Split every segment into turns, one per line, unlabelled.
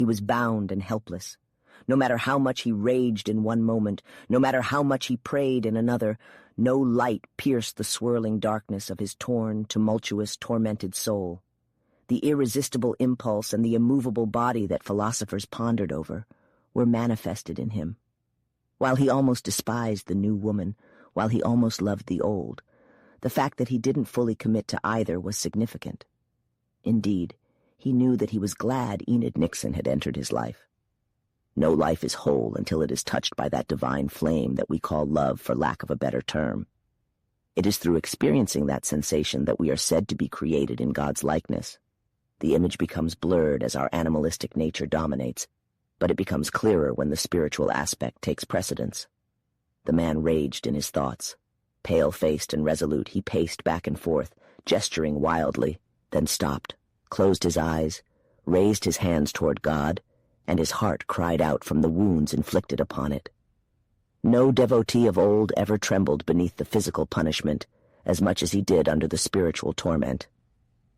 He was bound and helpless. No matter how much he raged in one moment, no matter how much he prayed in another, no light pierced the swirling darkness of his torn, tumultuous, tormented soul. The irresistible impulse and the immovable body that philosophers pondered over were manifested in him. While he almost despised the new woman, while he almost loved the old, the fact that he didn't fully commit to either was significant. Indeed, he knew that he was glad Enid Nixon had entered his life. No life is whole until it is touched by that divine flame that we call love, for lack of a better term. It is through experiencing that sensation that we are said to be created in God's likeness. The image becomes blurred as our animalistic nature dominates, but it becomes clearer when the spiritual aspect takes precedence. The man raged in his thoughts. Pale-faced and resolute, he paced back and forth, gesturing wildly, then stopped, closed his eyes, raised his hands toward God, and his heart cried out from the wounds inflicted upon it. No devotee of old ever trembled beneath the physical punishment as much as he did under the spiritual torment.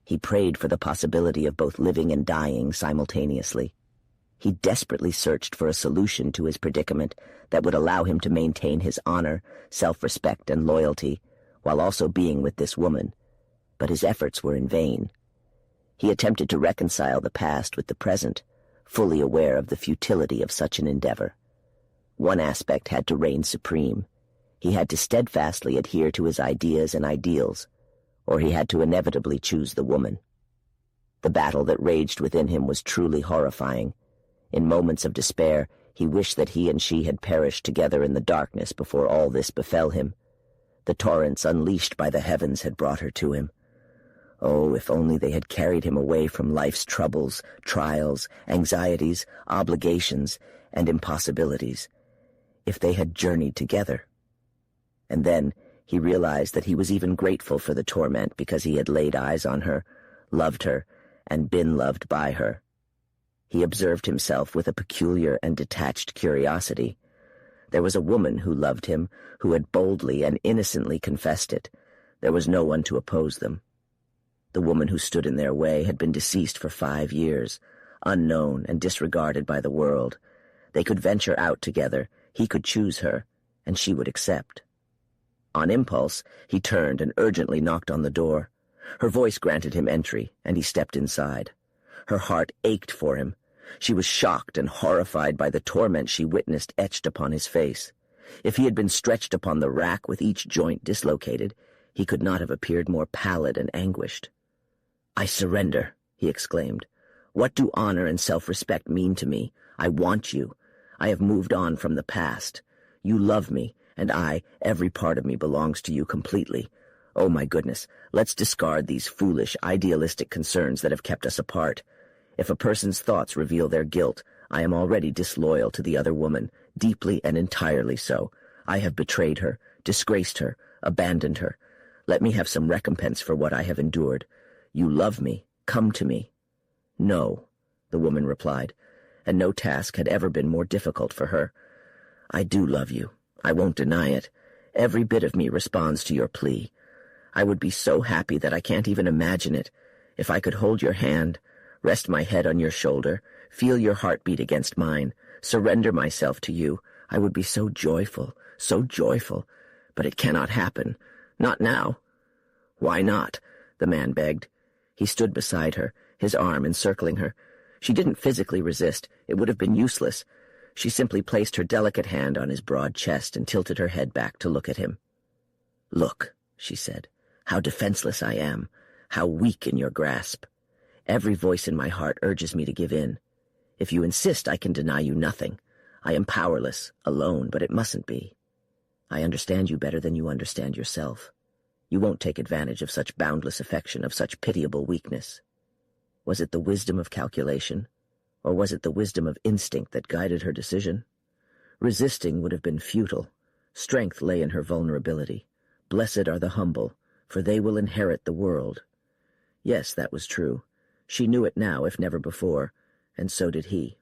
He prayed for the possibility of both living and dying simultaneously. He desperately searched for a solution to his predicament that would allow him to maintain his honor, self-respect, and loyalty, while also being with this woman, but his efforts were in vain. He attempted to reconcile the past with the present, fully aware of the futility of such an endeavor. One aspect had to reign supreme. He had to steadfastly adhere to his ideas and ideals, or he had to inevitably choose the woman. The battle that raged within him was truly horrifying. In moments of despair, he wished that he and she had perished together in the darkness before all this befell him. The torrents unleashed by the heavens had brought her to him. Oh, if only they had carried him away from life's troubles, trials, anxieties, obligations, and impossibilities. If they had journeyed together. And then he realized that he was even grateful for the torment because he had laid eyes on her, loved her, and been loved by her. He observed himself with a peculiar and detached curiosity. There was a woman who loved him, who had boldly and innocently confessed it. There was no one to oppose them. The woman who stood in their way had been deceased for 5 years, unknown and disregarded by the world. They could venture out together, he could choose her, and she would accept. On impulse, he turned and urgently knocked on the door. Her voice granted him entry, and he stepped inside. Her heart ached for him. She was shocked and horrified by the torment she witnessed etched upon his face. If he had been stretched upon the rack with each joint dislocated, he could not have appeared more pallid and anguished. "I surrender," he exclaimed. "What do honor and self-respect mean to me? I want you. I have moved on from the past. You love me, and every part of me belongs to you completely. Oh, my goodness, let's discard these foolish, idealistic concerns that have kept us apart. If a person's thoughts reveal their guilt, I am already disloyal to the other woman, deeply and entirely so. I have betrayed her, disgraced her, abandoned her. Let me have some recompense for what I have endured. You love me. Come to me." "No," the woman replied, and no task had ever been more difficult for her. "I do love you. I won't deny it. Every bit of me responds to your plea. I would be so happy that I can't even imagine it. If I could hold your hand, rest my head on your shoulder, feel your heartbeat against mine, surrender myself to you, I would be so joyful, but it cannot happen. Not now." "Why not?" the man begged. He stood beside her, his arm encircling her. She didn't physically resist. It would have been useless. She simply placed her delicate hand on his broad chest and tilted her head back to look at him. "Look," she said, "how defenseless I am, how weak in your grasp. Every voice in my heart urges me to give in. If you insist, I can deny you nothing. I am powerless, alone, but it mustn't be. I understand you better than you understand yourself. You won't take advantage of such boundless affection, of such pitiable weakness." Was it the wisdom of calculation, or was it the wisdom of instinct that guided her decision? Resisting would have been futile. Strength lay in her vulnerability. Blessed are the humble, for they will inherit the world. Yes, that was true. She knew it now, if never before, and so did he.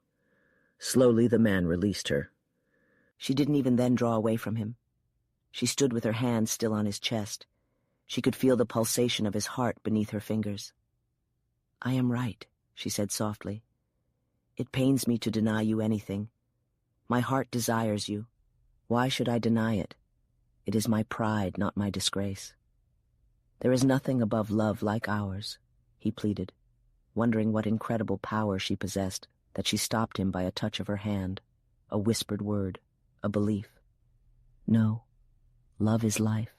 Slowly the man released her. She didn't even then draw away from him. She stood with her hand still on his chest. She could feel the pulsation of his heart beneath her fingers. "I am right," she said softly. It pains me to deny you anything. My heart desires you. Why should I deny it? It is my pride, not my disgrace. There is nothing above love like ours, he pleaded, wondering what incredible power she possessed, that she stopped him by a touch of her hand, a whispered word, a belief. No, love is life.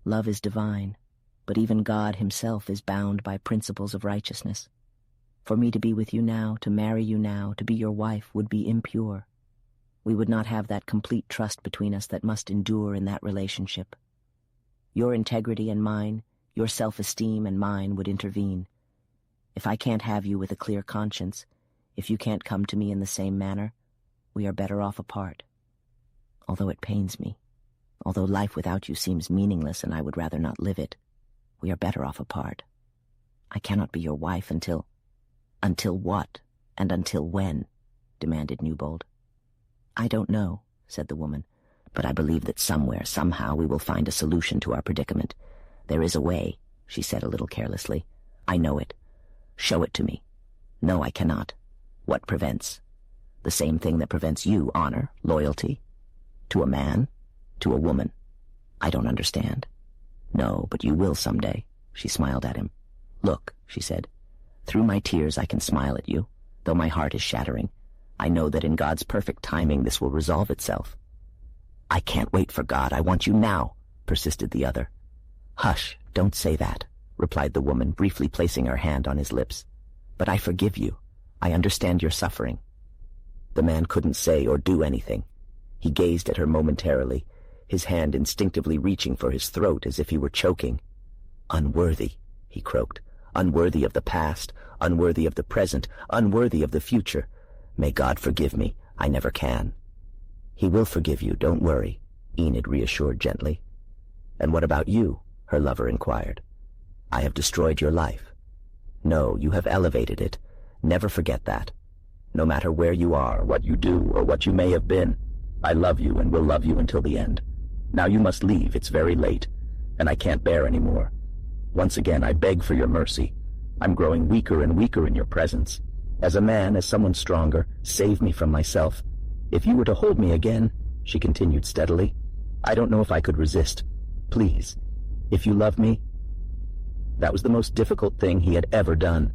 Love is divine, but even God himself is bound by principles of righteousness. For me to be with you now, to marry you now, to be your wife, would be impure. We would not have that complete trust between us that must endure in that relationship. Your integrity and mine, your self-esteem and mine would intervene. If I can't have you with a clear conscience, if you can't come to me in the same manner, we are better off apart. Although it pains me, although life without you seems meaningless and I would rather not live it, we are better off apart. I cannot be your wife until... Until what, and until when? Demanded Newbold. I don't know, said the woman, but I believe that somewhere, somehow, we will find a solution to our predicament. There is a way, she said a little carelessly. I know it. Show it to me. No, I cannot. What prevents? The same thing that prevents you, honor, loyalty. To a man, to a woman. I don't understand. No, but you will someday, she smiled at him. Look, she said. Through my tears I can smile at you, though my heart is shattering. I know that in God's perfect timing this will resolve itself. I can't wait for God. I want you now, persisted the other. Hush, don't say that, replied the woman, briefly placing her hand on his lips. But I forgive you. I understand your suffering. The man couldn't say or do anything. He gazed at her momentarily, his hand instinctively reaching for his throat as if he were choking. Unworthy, he croaked. Unworthy of the past, unworthy of the present, unworthy of the future. May God forgive me. I never can. He will forgive you, don't worry, Enid reassured gently. And what about you? Her lover inquired. I have destroyed your life. No, you have elevated it. Never forget that. No matter where you are, what you do, or what you may have been, I love you and will love you until the end. Now you must leave. It's very late, and I can't bear any more. Once again, I beg for your mercy. I'm growing weaker and weaker in your presence. As a man, as someone stronger, save me from myself. If you were to hold me again, she continued steadily, I don't know if I could resist. Please, if you love me. That was the most difficult thing he had ever done,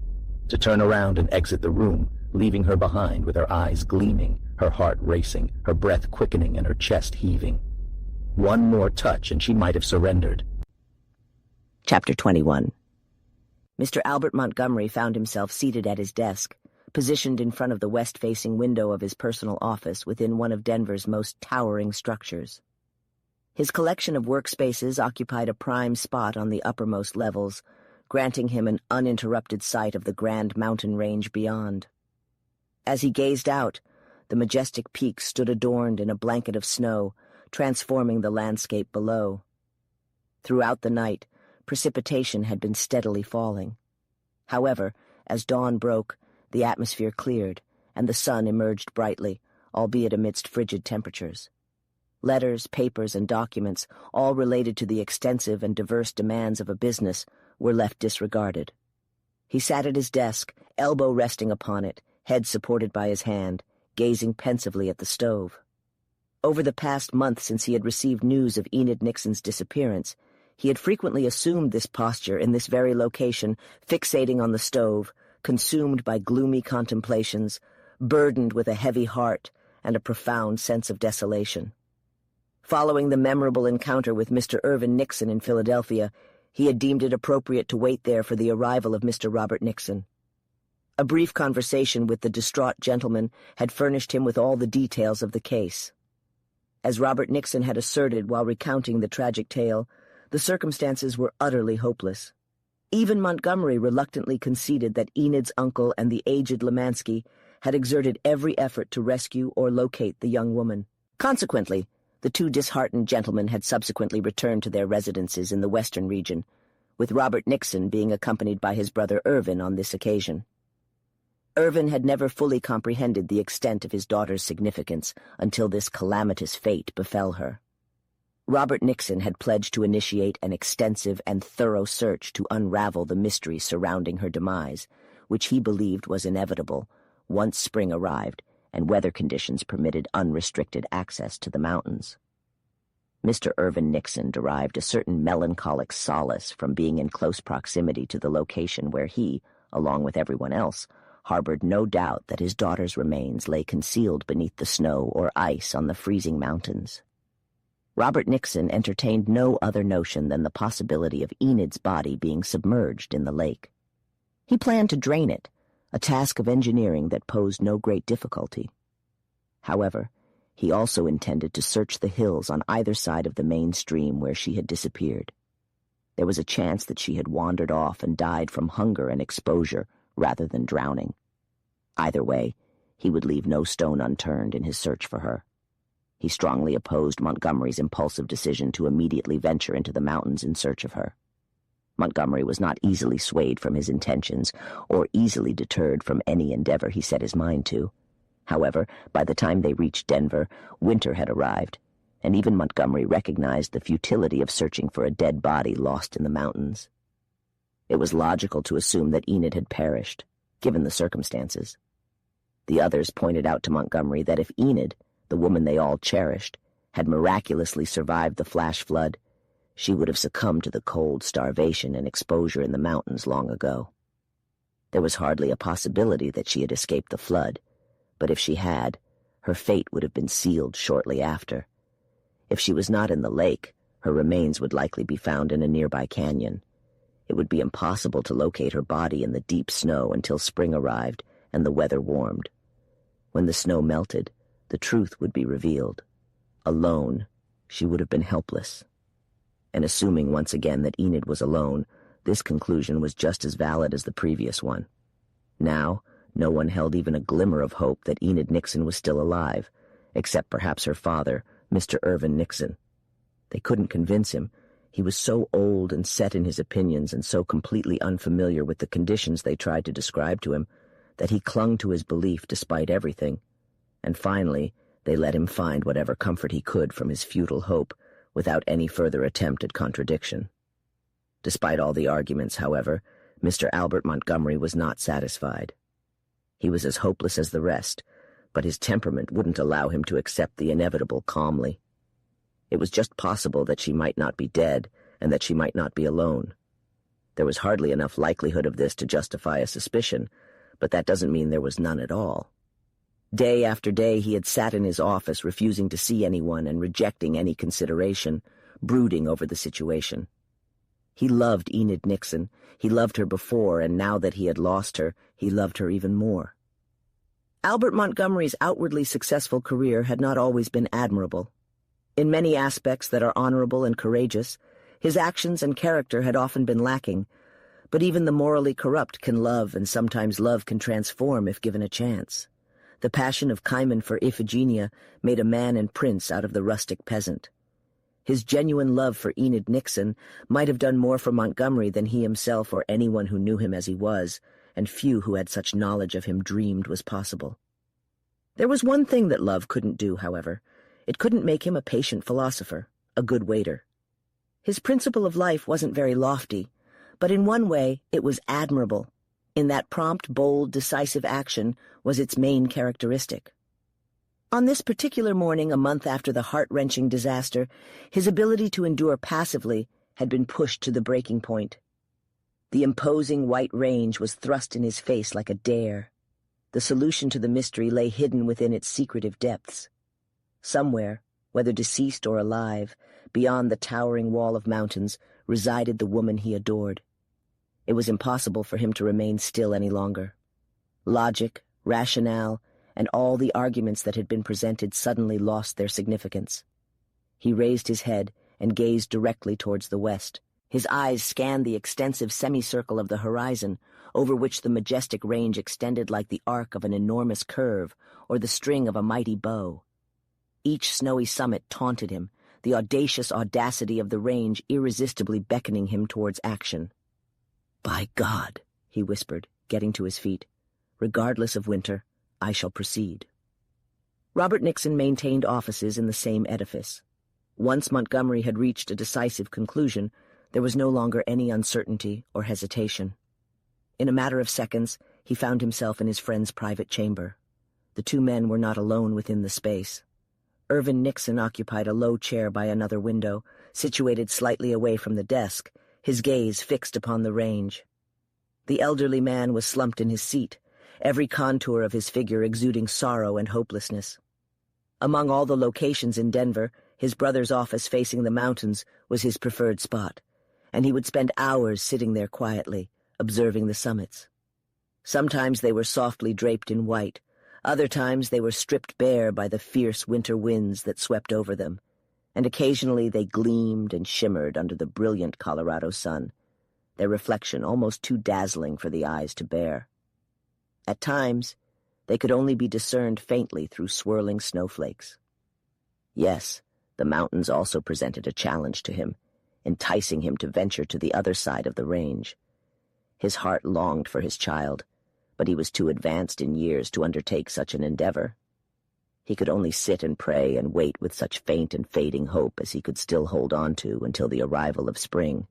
to turn around and exit the room, leaving her behind with her eyes gleaming, her heart racing, her breath quickening, and her chest heaving. One more touch and she might have surrendered. Chapter 21. Mr. Albert Montgomery found himself seated at his desk, positioned in front of the west-facing window of his personal office within one of Denver's most towering structures. His collection of workspaces occupied a prime spot on the uppermost levels, granting him an uninterrupted sight of the grand mountain range beyond. As he gazed out, the majestic peaks stood adorned in a blanket of snow, transforming the landscape below. Throughout the night, precipitation had been steadily falling. However, as dawn broke, the atmosphere cleared, and the sun emerged brightly, albeit amidst frigid temperatures. Letters, papers, and documents, all related to the extensive and diverse demands of a business, were left disregarded. He sat at his desk, elbow resting upon it, head supported by his hand, gazing pensively at the stove. Over the past month since he had received news of Enid Nixon's disappearance, he had frequently assumed this posture in this very location, fixating on the stove, consumed by gloomy contemplations, burdened with a heavy heart and a profound sense of desolation. Following the memorable encounter with Mr. Irvin Nixon in Philadelphia, he had deemed it appropriate to wait there for the arrival of Mr. Robert Nixon. A brief conversation with the distraught gentleman had furnished him with all the details of the case. As Robert Nixon had asserted while recounting the tragic tale, the circumstances were utterly hopeless. Even Montgomery reluctantly conceded that Enid's uncle and the aged Lemansky had exerted every effort to rescue or locate the young woman. Consequently, the two disheartened gentlemen had subsequently returned to their residences in the western region, with Robert Nixon being accompanied by his brother Irvin on this occasion. Irvin had never fully comprehended the extent of his daughter's significance until this calamitous fate befell her. Robert Nixon had pledged to initiate an extensive and thorough search to unravel the mystery surrounding her demise, which he believed was inevitable, once spring arrived and weather conditions permitted unrestricted access to the mountains. Mr. Irvin Nixon derived a certain melancholic solace from being in close proximity to the location where he, along with everyone else, harbored no doubt that his daughter's remains lay concealed beneath the snow or ice on the freezing mountains. Robert Nixon entertained no other notion than the possibility of Enid's body being submerged in the lake. He planned to drain it, a task of engineering that posed no great difficulty. However, he also intended to search the hills on either side of the main stream where she had disappeared. There was a chance that she had wandered off and died from hunger and exposure rather than drowning. Either way, he would leave no stone unturned in his search for her. He strongly opposed Montgomery's impulsive decision to immediately venture into the mountains in search of her. Montgomery was not easily swayed from his intentions or easily deterred from any endeavor he set his mind to. However, by the time they reached Denver, winter had arrived, and even Montgomery recognized the futility of searching for a dead body lost in the mountains. It was logical to assume that Enid had perished, given the circumstances. The others pointed out to Montgomery that if Enid, the woman they all cherished, had miraculously survived the flash flood, she would have succumbed to the cold, starvation, and exposure in the mountains long ago. There was hardly a possibility that she had escaped the flood, but if she had, her fate would have been sealed shortly after. If she was not in the lake, her remains would likely be found in a nearby canyon. It would be impossible to locate her body in the deep snow until spring arrived and the weather warmed. When the snow melted, the truth would be revealed. Alone, she would have been helpless. And assuming once again that Enid was alone, this conclusion was just as valid as the previous one. Now, no one held even a glimmer of hope that Enid Nixon was still alive, except perhaps her father, Mr. Irvin Nixon. They couldn't convince him. He was so old and set in his opinions and so completely unfamiliar with the conditions they tried to describe to him that he clung to his belief despite everything. And finally, they let him find whatever comfort he could from his futile hope without any further attempt at contradiction. Despite all the arguments, however, Mr. Albert Montgomery was not satisfied. He was as hopeless as the rest, but his temperament wouldn't allow him to accept the inevitable calmly. It was just possible that she might not be dead and that she might not be alone. There was hardly enough likelihood of this to justify a suspicion, but that doesn't mean there was none at all. Day after day he had sat in his office refusing to see anyone and rejecting any consideration, brooding over the situation. He loved Enid Nixon. He loved her before, and now that he had lost her, he loved her even more. Albert Montgomery's outwardly successful career had not always been admirable. In many aspects that are honorable and courageous, his actions and character had often been lacking, but even the morally corrupt can love, and sometimes love can transform if given a chance. The passion of Cimon for Iphigenia made a man and prince out of the rustic peasant. His genuine love for Enid Nixon might have done more for Montgomery than he himself or anyone who knew him as he was, and few who had such knowledge of him dreamed was possible. There was one thing that love couldn't do, however. It couldn't make him a patient philosopher, a good waiter. His principle of life wasn't very lofty, but in one way it was admirable. In that prompt, bold, decisive action was its main characteristic. On this particular morning, a month after the heart-wrenching disaster, his ability to endure passively had been pushed to the breaking point. The imposing white range was thrust in his face like a dare. The solution to the mystery lay hidden within its secretive depths. Somewhere, whether deceased or alive, beyond the towering wall of mountains, resided the woman he adored. It was impossible for him to remain still any longer. Logic, rationale, and all the arguments that had been presented suddenly lost their significance. He raised his head and gazed directly towards the west. His eyes scanned the extensive semicircle of the horizon, over which the majestic range extended like the arc of an enormous curve or the string of a mighty bow. Each snowy summit taunted him, the audacious audacity of the range irresistibly beckoning him towards action. "By God," he whispered, getting to his feet. "Regardless of winter, I shall proceed." Robert Nixon maintained offices in the same edifice. Once Montgomery had reached a decisive conclusion, there was no longer any uncertainty or hesitation. In a matter of seconds, he found himself in his friend's private chamber. The two men were not alone within the space. Enid Nixon occupied a low chair by another window, situated slightly away from the desk, his gaze fixed upon the range. The elderly man was slumped in his seat, every contour of his figure exuding sorrow and hopelessness. Among all the locations in Denver, his brother's office facing the mountains was his preferred spot, and he would spend hours sitting there quietly, observing the summits. Sometimes they were softly draped in white, other times they were stripped bare by the fierce winter winds that swept over them, and occasionally they gleamed and shimmered under the brilliant Colorado sun, their reflection almost too dazzling for the eyes to bear. At times, they could only be discerned faintly through swirling snowflakes. Yes, the mountains also presented a challenge to him, enticing him to venture to the other side of the range. His heart longed for his child, but he was too advanced in years to undertake such an endeavor. He could only sit and pray and wait with such faint and fading hope as he could still hold on to until the arrival of spring.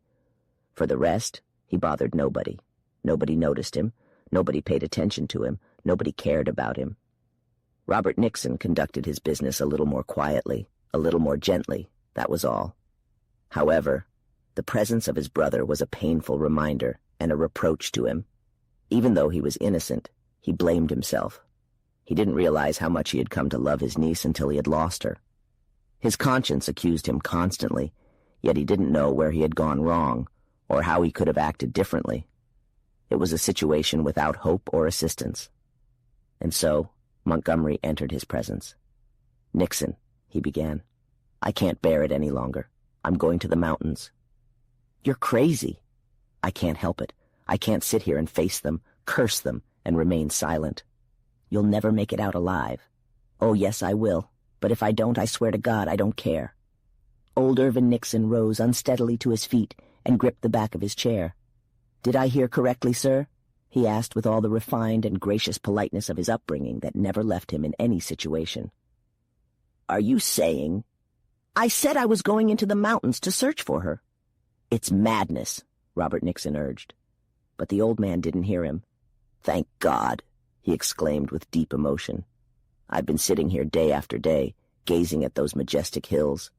For the rest, he bothered nobody. Nobody noticed him, nobody paid attention to him, nobody cared about him. Robert Nixon conducted his business a little more quietly, a little more gently, that was all. However, the presence of his brother was a painful reminder and a reproach to him. Even though he was innocent, he blamed himself. He didn't realize how much he had come to love his niece until he had lost her. His conscience accused him constantly, yet he didn't know where he had gone wrong, or how he could have acted differently. It was a situation without hope or assistance. And so, Montgomery entered his presence. "Nixon," he began, "I can't bear it any longer. I'm going to the mountains." "You're crazy." "I can't help it. I can't sit here and face them, curse them, and remain silent." "You'll never make it out alive." "Oh, yes, I will. But if I don't, I swear to God, I don't care." Old Irvin Nixon rose unsteadily to his feet and gripped the back of his chair. "Did I hear correctly, sir?" he asked with all the refined and gracious politeness of his upbringing that never left him in any situation. "Are you saying—" "I said I was going into the mountains to search for her." "It's madness," Robert Nixon urged. But the old man didn't hear him. "Thank God," he exclaimed with deep emotion. "I've been sitting here day after day, gazing at those majestic hills,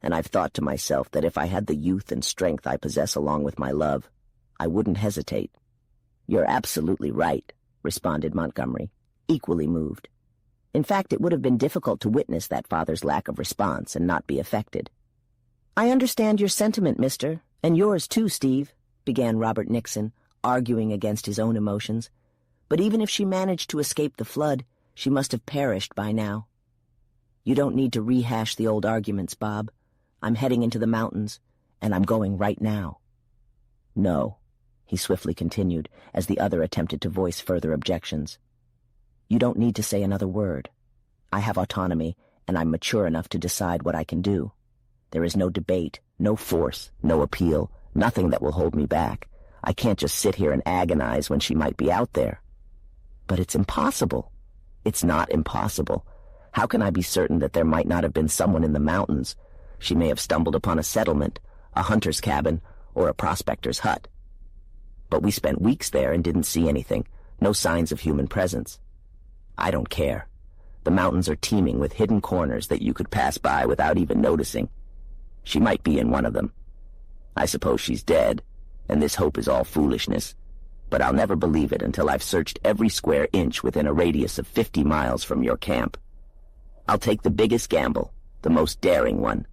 and I've thought to myself that if I had the youth and strength I possess along with my love, I wouldn't hesitate." "You're absolutely right," responded Montgomery, equally moved. In fact, it would have been difficult to witness that father's lack of response and not be affected. "I understand your sentiment, mister, and yours too, Steve," began Robert Nixon, arguing against his own emotions. "But even if she managed to escape the flood, she must have perished by now. You don't need to rehash the old arguments, Bob. I'm heading into the mountains, and I'm going right now." "No," he swiftly continued, as the other attempted to voice further objections. "You don't need to say another word. I have autonomy, and I'm mature enough to decide what I can do. There is no debate, no force, no appeal, nothing that will hold me back. I can't just sit here and agonize when she might be out there." "But it's impossible." "It's not impossible. How can I be certain that there might not have been someone in the mountains? She may have stumbled upon a settlement, a hunter's cabin, or a prospector's hut. But we spent weeks there and didn't see anything, no signs of human presence. I don't care. The mountains are teeming with hidden corners that you could pass by without even noticing. She might be in one of them. I suppose she's dead, and this hope is all foolishness, but I'll never believe it until I've searched every square inch within a radius of 50 miles from your camp. I'll take the biggest gamble, the most daring one."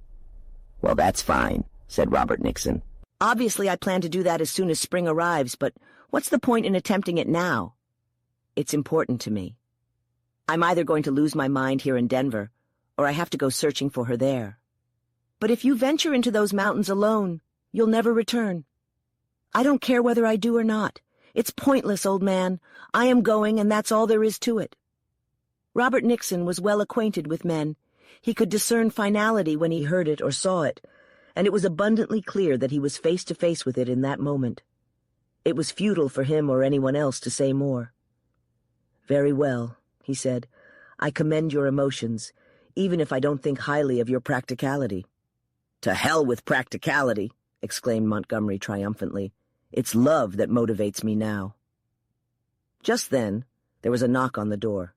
"Well, that's fine," said Robert Nixon. "Obviously I plan to do that as soon as spring arrives, but what's the point in attempting it now? It's important to me. I'm either going to lose my mind here in Denver, or I have to go searching for her there. But if you venture into those mountains alone, you'll never return. I don't care whether I do or not. It's pointless, old man. I am going, and that's all there is to it." Robert Nixon was well acquainted with men. He could discern finality when he heard it or saw it, and it was abundantly clear that he was face to face with it in that moment. It was futile for him or anyone else to say more. "Very well," he said. "I commend your emotions, even if I don't think highly of your practicality." "To hell with practicality," exclaimed Montgomery triumphantly. "It's love that motivates me now." Just then, there was a knock on the door.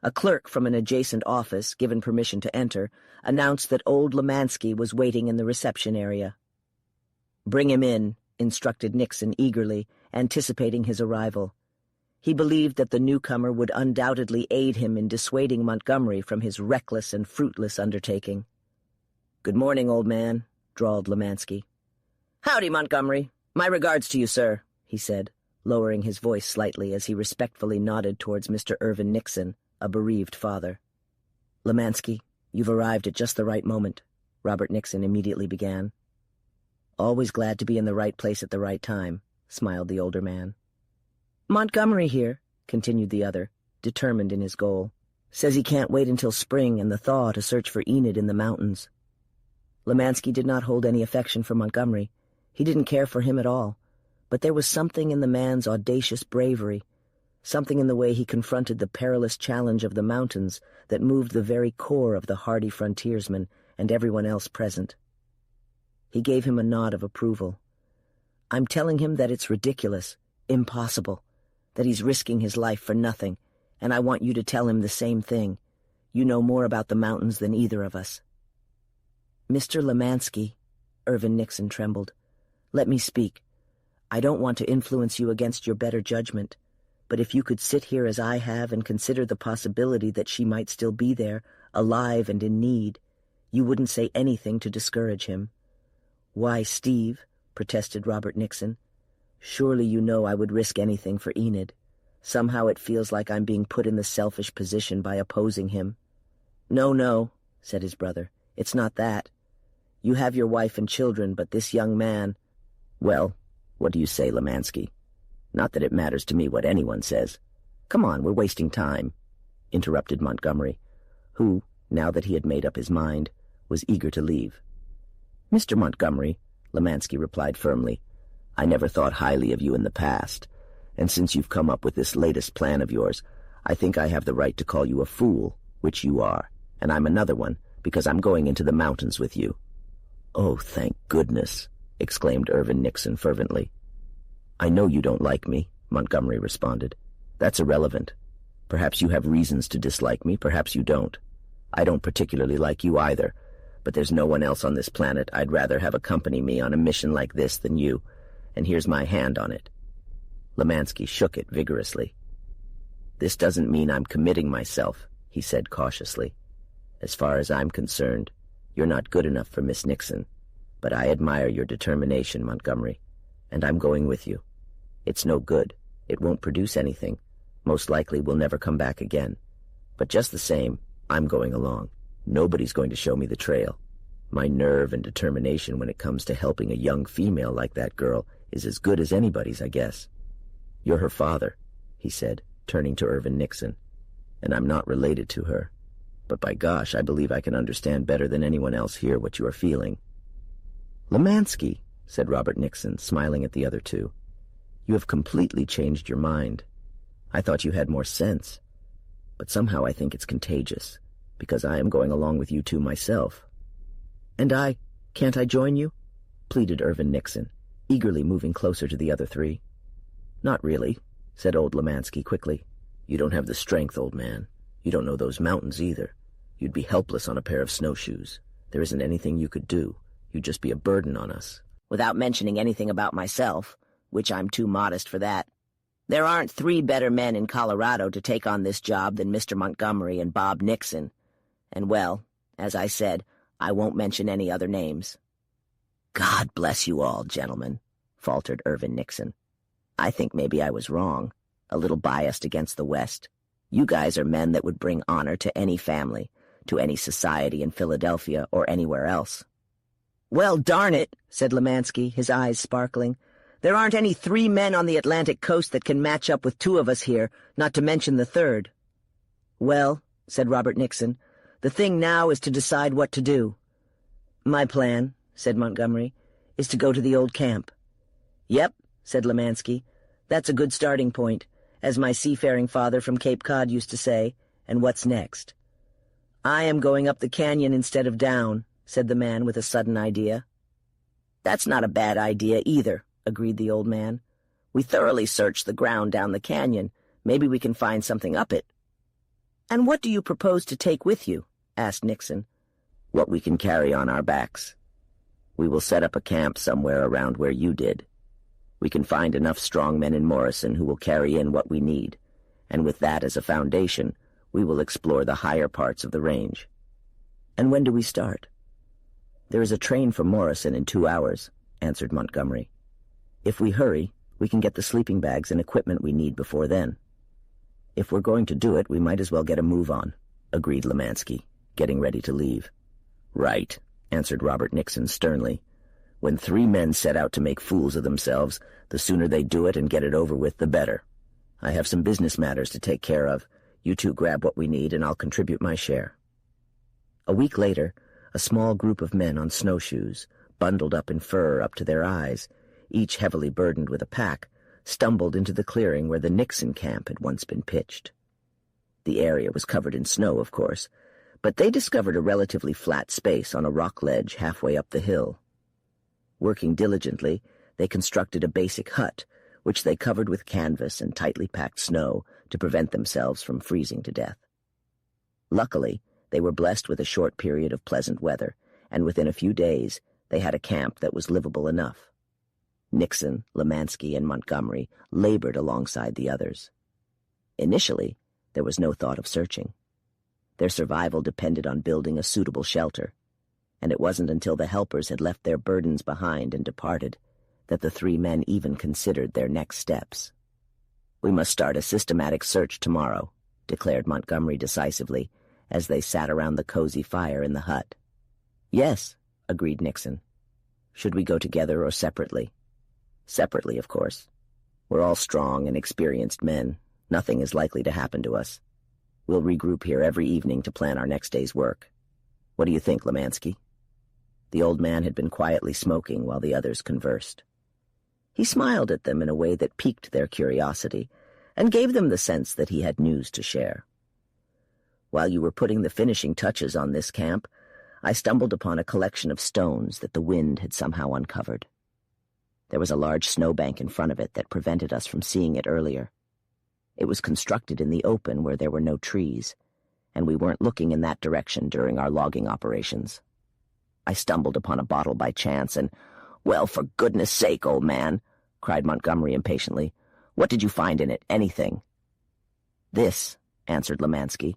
A clerk from an adjacent office, given permission to enter, announced that old Lemansky was waiting in the reception area. "Bring him in," instructed Nixon eagerly, anticipating his arrival. He believed that the newcomer would undoubtedly aid him in dissuading Montgomery from his reckless and fruitless undertaking. "Good morning, old man," drawled Lemansky. "Howdy, Montgomery. My regards to you, sir," he said, lowering his voice slightly as he respectfully nodded towards Mr. Irvin Nixon, a bereaved father. "Lemansky, you've arrived at just the right moment," Robert Nixon immediately began. "Always glad to be in the right place at the right time," smiled the older man. "Montgomery here," continued the other, determined in his goal, "says he can't wait until spring and the thaw to search for Enid in the mountains." Lemansky did not hold any affection for Montgomery. He didn't care for him at all, but there was something in the man's audacious bravery, something in the way he confronted the perilous challenge of the mountains that moved the very core of the hardy frontiersman and everyone else present. He gave him a nod of approval. "I'm telling him that it's ridiculous, impossible, that he's risking his life for nothing, and I want you to tell him the same thing. You know more about the mountains than either of us." "Mr. Lemansky," Irvin Nixon trembled, "let me speak. I don't want to influence you against your better judgment, but if you could sit here as I have and consider the possibility that she might still be there, alive and in need, you wouldn't say anything to discourage him." "Why, Steve," protested Robert Nixon, "surely you know I would risk anything for Enid. Somehow it feels like I'm being put in the selfish position by opposing him." No, said his brother. "It's not that. You have your wife and children, but this young man—" "Well, what do you say, Lemansky? Not that it matters to me what anyone says. Come on, we're wasting time," interrupted Montgomery, who, now that he had made up his mind, was eager to leave. "Mr. Montgomery," Lemansky replied firmly, "I never thought highly of you in the past, and since you've come up with this latest plan of yours, I think I have the right to call you a fool, which you are, and I'm another one, because I'm going into the mountains with you." "Oh, thank goodness," exclaimed Irvin Nixon fervently. "I know you don't like me," Montgomery responded. "That's irrelevant. Perhaps you have reasons to dislike me, perhaps you don't. I don't particularly like you either, but there's no one else on this planet I'd rather have accompany me on a mission like this than you, and here's my hand on it." Lemansky shook it vigorously. "This doesn't mean I'm committing myself," he said cautiously. "As far as I'm concerned, you're not good enough for Miss Nixon, but I admire your determination, Montgomery, and I'm going with you. It's no good. It won't produce anything. Most likely we'll never come back again. But just the same, I'm going along. Nobody's going to show me the trail. My nerve and determination when it comes to helping a young female like that girl is as good as anybody's, I guess. You're her father," he said, turning to Irvin Nixon, "and I'm not related to her. But by gosh, I believe I can understand better than anyone else here what you are feeling." "Lemansky," said Robert Nixon, smiling at the other two, "you have completely changed your mind. I thought you had more sense, but somehow I think it's contagious, because I am going along with you two myself." "And can't I join you?" pleaded Irvin Nixon, eagerly moving closer to the other three. "Not really," said old Lemansky quickly. "You don't have the strength, old man. You don't know those mountains either. You'd be helpless on a pair of snowshoes. There isn't anything you could do. You'd just be a burden on us." "Without mentioning anything about myself, which I'm too modest for that. There aren't 3 better men in Colorado to take on this job than Mr. Montgomery and Bob Nixon. And well, as I said, I won't mention any other names." "God bless you all, gentlemen," faltered Irvin Nixon. "I think maybe I was wrong, a little biased against the West. You guys are men that would bring honor to any family, to any society in Philadelphia or anywhere else." "Well, darn it," said Lemansky, his eyes sparkling. "There aren't any 3 men on the Atlantic coast that can match up with 2 of us here, not to mention the 3rd. "Well," said Robert Nixon, "the thing now is to decide what to do." "My plan," said Montgomery, "is to go to the old camp." "Yep," said Lemansky, "that's a good starting point, as my seafaring father from Cape Cod used to say. And what's next?" "I am going up the canyon instead of down," said the man with a sudden idea. "That's not a bad idea either," agreed the old man. "We thoroughly searched the ground down the canyon, Maybe we can find something up it." "And what do you propose to take with you?" asked Nixon. "What we can carry on our backs. We will set up a camp somewhere around where you did. We can find enough strong men in Morrison who will carry in what we need, and with that as a foundation, we will explore the higher parts of the range." "And when do we start?" "There is a train for Morrison in 2 hours," answered Montgomery. "If we hurry, we can get the sleeping bags and equipment we need before then." "If we're going to do it, we might as well get a move on," agreed Lemansky, getting ready to leave. "Right," answered Robert Nixon sternly. "When 3 men set out to make fools of themselves, the sooner they do it and get it over with, the better. I have some business matters to take care of. You two grab what we need, and I'll contribute my share." A week later, a small group of men on snowshoes, bundled up in fur up to their eyes, each heavily burdened with a pack, stumbled into the clearing where the Nixon camp had once been pitched. The area was covered in snow, of course, but they discovered a relatively flat space on a rock ledge halfway up the hill. Working diligently, they constructed a basic hut, which they covered with canvas and tightly packed snow to prevent themselves from freezing to death. Luckily, they were blessed with a short period of pleasant weather, and within a few days they had a camp that was livable enough. Nixon, Lemansky, and Montgomery labored alongside the others. Initially, there was no thought of searching. Their survival depended on building a suitable shelter, and it wasn't until the helpers had left their burdens behind and departed that the 3 men even considered their next steps. "We must start a systematic search tomorrow," declared Montgomery decisively, as they sat around the cozy fire in the hut. "Yes," agreed Nixon. "Should we go together or separately?" "Separately, of course. We're all strong and experienced men. Nothing is likely to happen to us. We'll regroup here every evening to plan our next day's work. What do you think, Lemansky?" The old man had been quietly smoking while the others conversed. He smiled at them in a way that piqued their curiosity and gave them the sense that he had news to share. "While you were putting the finishing touches on this camp, I stumbled upon a collection of stones that the wind had somehow uncovered. There was a large snowbank in front of it that prevented us from seeing it earlier. It was constructed in the open where there were no trees, and we weren't looking in that direction during our logging operations. I stumbled upon a bottle by chance and—" "Well, for goodness sake, old man," cried Montgomery impatiently. "What did you find in it? Anything?" "This," answered Lemansky,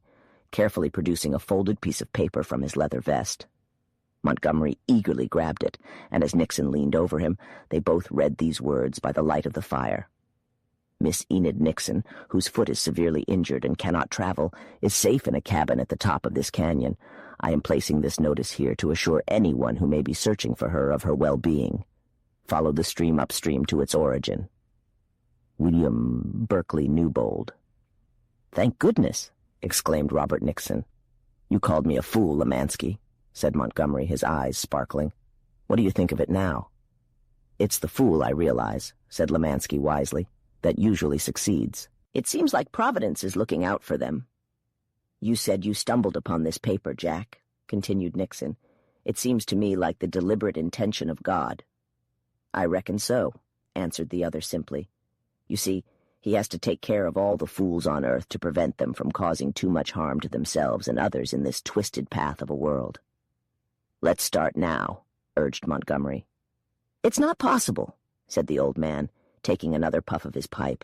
carefully producing a folded piece of paper from his leather vest. Montgomery eagerly grabbed it, and as Nixon leaned over him, they both read these words by the light of the fire. "Miss Enid Nixon, whose foot is severely injured and cannot travel, is safe in a cabin at the top of this canyon. I am placing this notice here to assure anyone who may be searching for her of her well-being. Follow the stream upstream to its origin. William Berkeley Newbold." "Thank goodness!" exclaimed Robert Nixon. "You called me a fool, Lemansky," said Montgomery, his eyes sparkling. "What do you think of it now?" "It's the fool, I realize," said Lemansky wisely, "that usually succeeds. It seems like Providence is looking out for them." "You said you stumbled upon this paper, Jack," continued Nixon. "It seems to me like the deliberate intention of God." "I reckon so," answered the other simply. "You see, he has to take care of all the fools on earth to prevent them from causing too much harm to themselves and others in this twisted path of a world." "Let's start now," urged Montgomery. "It's not possible," said the old man, taking another puff of his pipe,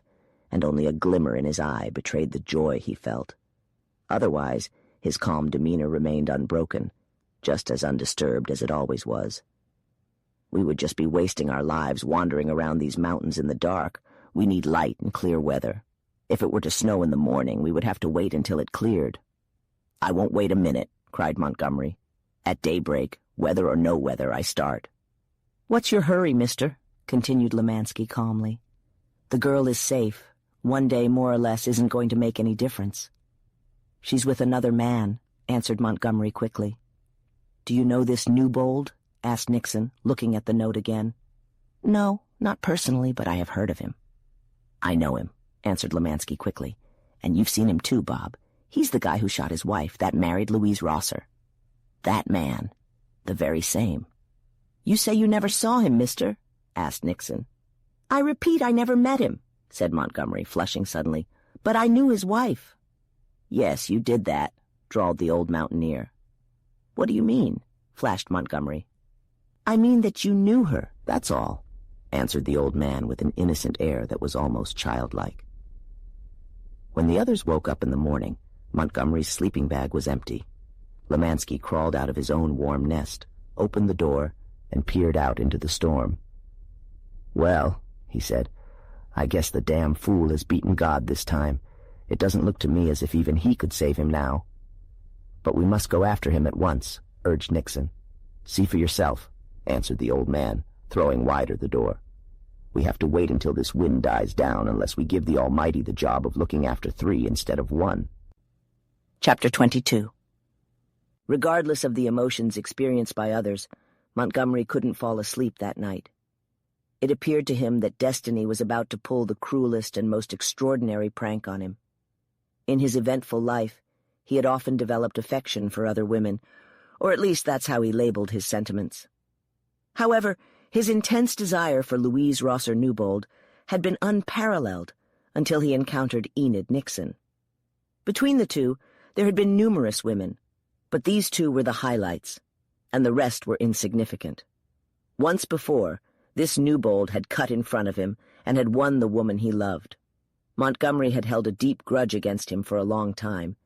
and only a glimmer in his eye betrayed the joy he felt. Otherwise, his calm demeanor remained unbroken, just as undisturbed as it always was. "We would just be wasting our lives wandering around these mountains in the dark. We need light and clear weather. If it were to snow in the morning, we would have to wait until it cleared." "I won't wait a minute," cried Montgomery. "At daybreak, weather or no weather, I start." "What's your hurry, mister?" continued Lemansky calmly. "The girl is safe. One day, more or less, isn't going to make any difference." "She's with another man," answered Montgomery quickly. "Do you know this Newbold?" asked Nixon, looking at the note again. "No, not personally, but I have heard of him." "I know him," answered Lemansky quickly. "And you've seen him too, Bob. He's the guy who shot his wife, that married Louise Rosser." "That man. The very same." "You say you never saw him, mister?" asked Nixon. "I repeat, I never met him," said Montgomery, flushing suddenly. "But I knew his wife." "Yes, you did that," drawled the old mountaineer. "What do you mean?" flashed Montgomery. "I mean that you knew her, that's all," answered the old man with an innocent air that was almost childlike. When the others woke up in the morning, Montgomery's sleeping bag was empty. Lemansky crawled out of his own warm nest, opened the door, and peered out into the storm. "Well," he said, "I guess the damn fool has beaten God this time. It doesn't look to me as if even he could save him now." "But we must go after him at once," urged Nixon. "See for yourself," answered the old man, throwing wider the door. "We have to wait until this wind dies down unless we give the Almighty the job of looking after 3 instead of 1. Chapter 22. Regardless of the emotions experienced by others, Montgomery couldn't fall asleep that night. It appeared to him that destiny was about to pull the cruelest and most extraordinary prank on him. In his eventful life, he had often developed affection for other women, or at least that's how he labeled his sentiments. However, his intense desire for Louise Rosser Newbold had been unparalleled until he encountered Enid Nixon. Between the two, there had been numerous women, but these two were the highlights, and the rest were insignificant. Once before, this Newbold had cut in front of him and had won the woman he loved. Montgomery had held a deep grudge against him for a long time.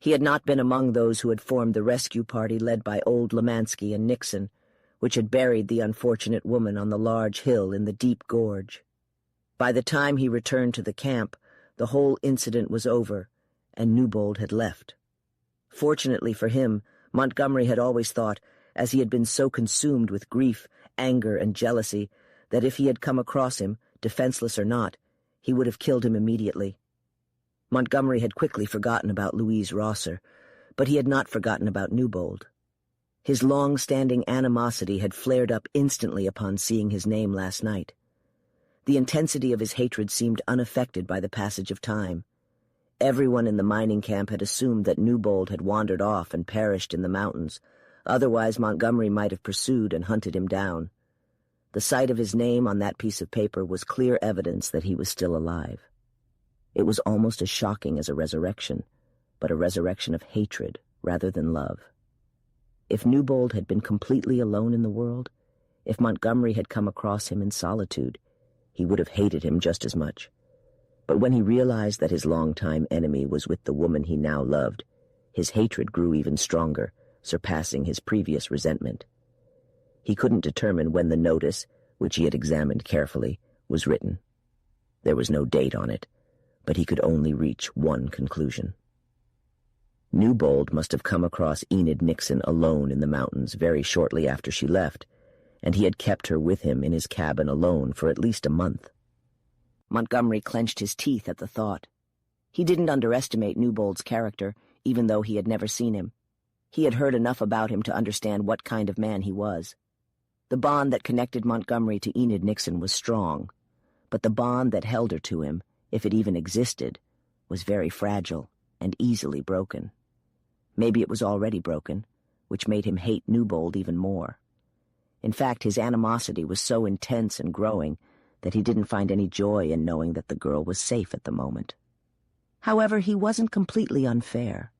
He had not been among those who had formed the rescue party led by old Lemansky and Nixon, which had buried the unfortunate woman on the large hill in the deep gorge. By the time he returned to the camp, the whole incident was over, and Newbold had left. Fortunately for him, Montgomery had always thought, as he had been so consumed with grief, anger, and jealousy, that if he had come across him, defenseless or not, he would have killed him immediately. Montgomery had quickly forgotten about Louise Rosser, but he had not forgotten about Newbold. His long-standing animosity had flared up instantly upon seeing his name last night. The intensity of his hatred seemed unaffected by the passage of time. Everyone in the mining camp had assumed that Newbold had wandered off and perished in the mountains. Otherwise, Montgomery might have pursued and hunted him down. The sight of his name on that piece of paper was clear evidence that he was still alive. It was almost as shocking as a resurrection, but a resurrection of hatred rather than love. If Newbold had been completely alone in the world, if Montgomery had come across him in solitude, he would have hated him just as much. But when he realized that his longtime enemy was with the woman he now loved, his hatred grew even stronger, surpassing his previous resentment. He couldn't determine when the notice, which he had examined carefully, was written. There was no date on it, but he could only reach one conclusion. Newbold must have come across Enid Nixon alone in the mountains very shortly after she left, and he had kept her with him in his cabin alone for at least a month. Montgomery clenched his teeth at the thought. He didn't underestimate Newbold's character, even though he had never seen him. He had heard enough about him to understand what kind of man he was. The bond that connected Montgomery to Enid Nixon was strong, but the bond that held her to him, if it even existed, was very fragile and easily broken. Maybe it was already broken, which made him hate Newbold even more. In fact, his animosity was so intense and growing that he didn't find any joy in knowing that the girl was safe at the moment. However, he wasn't completely unfair.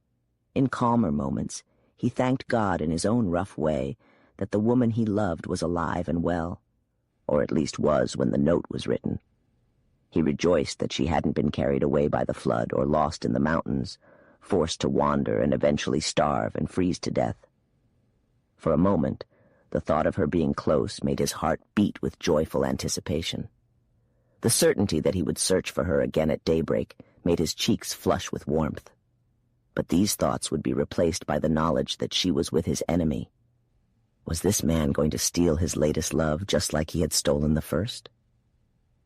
In calmer moments, he thanked God in his own rough way that the woman he loved was alive and well, or at least was when the note was written. He rejoiced that she hadn't been carried away by the flood or lost in the mountains, forced to wander and eventually starve and freeze to death. For a moment, the thought of her being close made his heart beat with joyful anticipation. The certainty that he would search for her again at daybreak made his cheeks flush with warmth. But these thoughts would be replaced by the knowledge that she was with his enemy. Was this man going to steal his latest love just like he had stolen the first?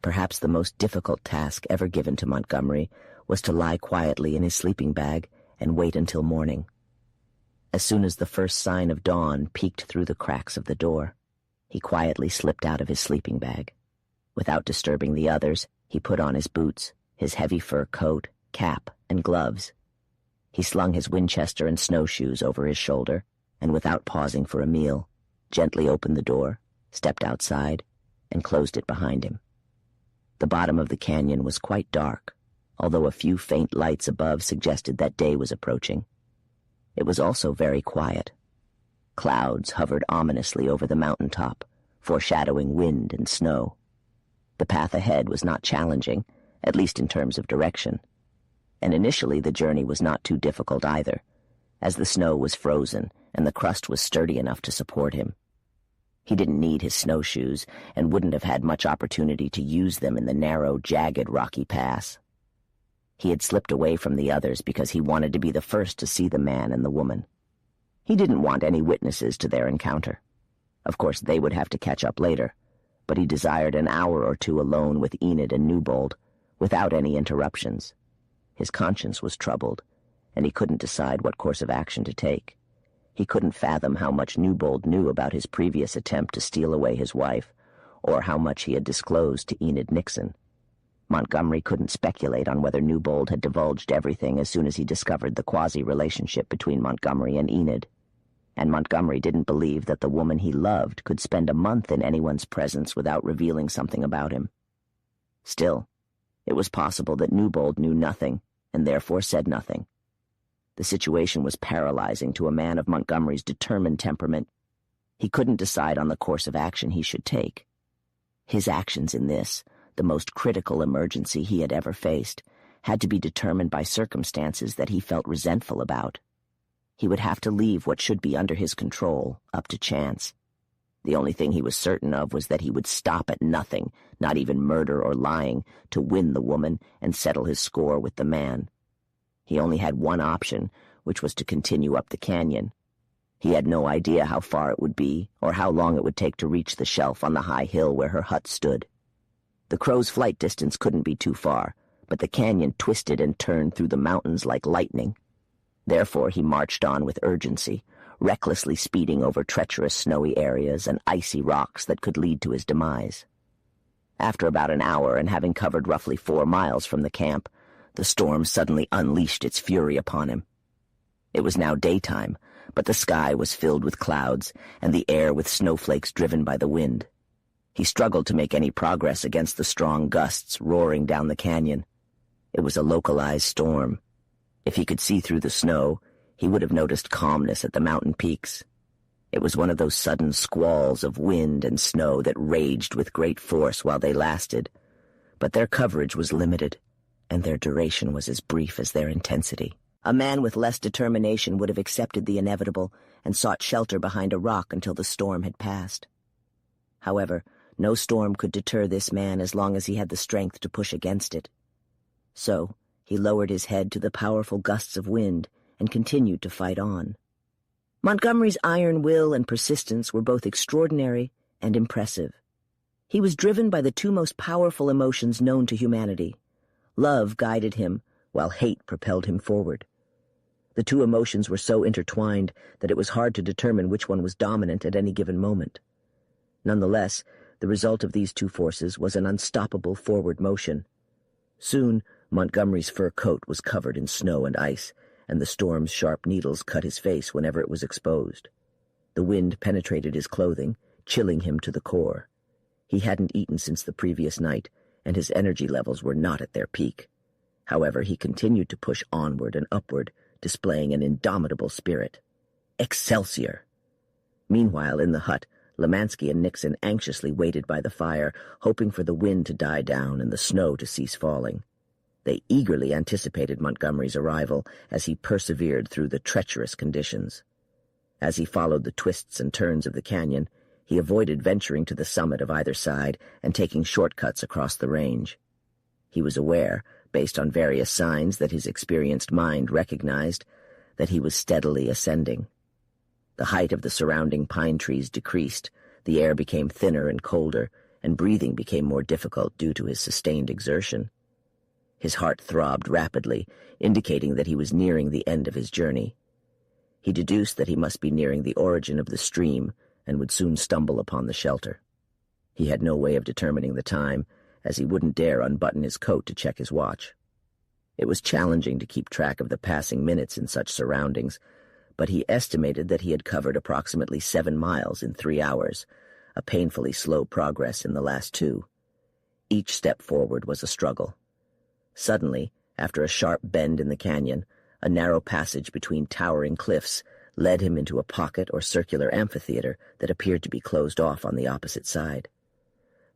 Perhaps the most difficult task ever given to Montgomery was to lie quietly in his sleeping bag and wait until morning. As soon as the first sign of dawn peeked through the cracks of the door, he quietly slipped out of his sleeping bag. Without disturbing the others, he put on his boots, his heavy fur coat, cap, and gloves. He slung his Winchester and snowshoes over his shoulder, and without pausing for a meal, gently opened the door, stepped outside, and closed it behind him. The bottom of the canyon was quite dark, although a few faint lights above suggested that day was approaching. It was also very quiet. Clouds hovered ominously over the mountaintop, foreshadowing wind and snow. The path ahead was not challenging, at least in terms of direction. And initially the journey was not too difficult either, as the snow was frozen and the crust was sturdy enough to support him. He didn't need his snowshoes and wouldn't have had much opportunity to use them in the narrow, jagged, rocky pass. He had slipped away from the others because he wanted to be the first to see the man and the woman. He didn't want any witnesses to their encounter. Of course, they would have to catch up later, but he desired an hour or two alone with Enid and Newbold, without any interruptions. His conscience was troubled, and he couldn't decide what course of action to take. He couldn't fathom how much Newbold knew about his previous attempt to steal away his wife, or how much he had disclosed to Enid Nixon. Montgomery couldn't speculate on whether Newbold had divulged everything as soon as he discovered the quasi-relationship between Montgomery and Enid. And Montgomery didn't believe that the woman he loved could spend a month in anyone's presence without revealing something about him. Still, it was possible that Newbold knew nothing, and therefore said nothing. The situation was paralyzing to a man of Montgomery's determined temperament. He couldn't decide on the course of action he should take. His actions in this, the most critical emergency he had ever faced, had to be determined by circumstances that he felt resentful about. He would have to leave what should be under his control up to chance. The only thing he was certain of was that he would stop at nothing, not even murder or lying, to win the woman and settle his score with the man. He only had one option, which was to continue up the canyon. He had no idea how far it would be, or how long it would take to reach the shelf on the high hill where her hut stood. The crow's flight distance couldn't be too far, but the canyon twisted and turned through the mountains like lightning. Therefore he marched on with urgency, recklessly speeding over treacherous snowy areas and icy rocks that could lead to his demise. After about an hour and having covered roughly 4 miles from the camp, the storm suddenly unleashed its fury upon him. It was now daytime, but the sky was filled with clouds and the air with snowflakes driven by the wind. He struggled to make any progress against the strong gusts roaring down the canyon. It was a localized storm. If he could see through the snow, he would have noticed calmness at the mountain peaks. It was one of those sudden squalls of wind and snow that raged with great force while they lasted, but their coverage was limited, and their duration was as brief as their intensity. A man with less determination would have accepted the inevitable and sought shelter behind a rock until the storm had passed. However, no storm could deter this man as long as he had the strength to push against it. So, he lowered his head to the powerful gusts of wind and continued to fight on. Montgomery's iron will and persistence were both extraordinary and impressive. He was driven by the two most powerful emotions known to humanity. Love guided him, while hate propelled him forward. The two emotions were so intertwined that it was hard to determine which one was dominant at any given moment. Nonetheless, the result of these two forces was an unstoppable forward motion. Soon, Montgomery's fur coat was covered in snow and ice, and the storm's sharp needles cut his face whenever it was exposed. The wind penetrated his clothing, chilling him to the core. He hadn't eaten since the previous night, and his energy levels were not at their peak. However, he continued to push onward and upward, displaying an indomitable spirit. Excelsior! Meanwhile, in the hut, Lemansky and Nixon anxiously waited by the fire, hoping for the wind to die down and the snow to cease falling. They eagerly anticipated Montgomery's arrival as he persevered through the treacherous conditions. As he followed the twists and turns of the canyon, he avoided venturing to the summit of either side and taking shortcuts across the range. He was aware, based on various signs that his experienced mind recognized, that he was steadily ascending. The height of the surrounding pine trees decreased, the air became thinner and colder, and breathing became more difficult due to his sustained exertion. His heart throbbed rapidly, indicating that he was nearing the end of his journey. He deduced that he must be nearing the origin of the stream and would soon stumble upon the shelter. He had no way of determining the time, as he wouldn't dare unbutton his coat to check his watch. It was challenging to keep track of the passing minutes in such surroundings, but he estimated that he had covered approximately 7 miles in 3 hours, a painfully slow progress in the last 2. Each step forward was a struggle. Suddenly, After a sharp bend in the canyon, a narrow passage between towering cliffs led him into a pocket or circular amphitheater that appeared to be closed off on the opposite side.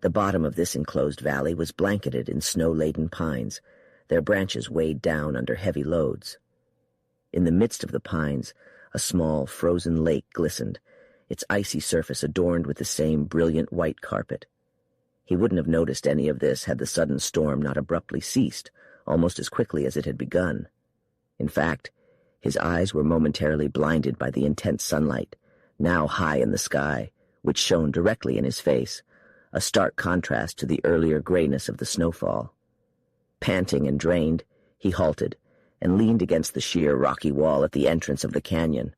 The bottom of this enclosed valley was blanketed in snow-laden pines, their branches weighed down under heavy loads. In the midst of the pines, a small, frozen lake glistened, its icy surface adorned with the same brilliant white carpet. He wouldn't have noticed any of this had the sudden storm not abruptly ceased, almost as quickly as it had begun. In fact, his eyes were momentarily blinded by the intense sunlight, now high in the sky, which shone directly in his face, a stark contrast to the earlier grayness of the snowfall. Panting and drained, he halted and leaned against the sheer rocky wall at the entrance of the canyon.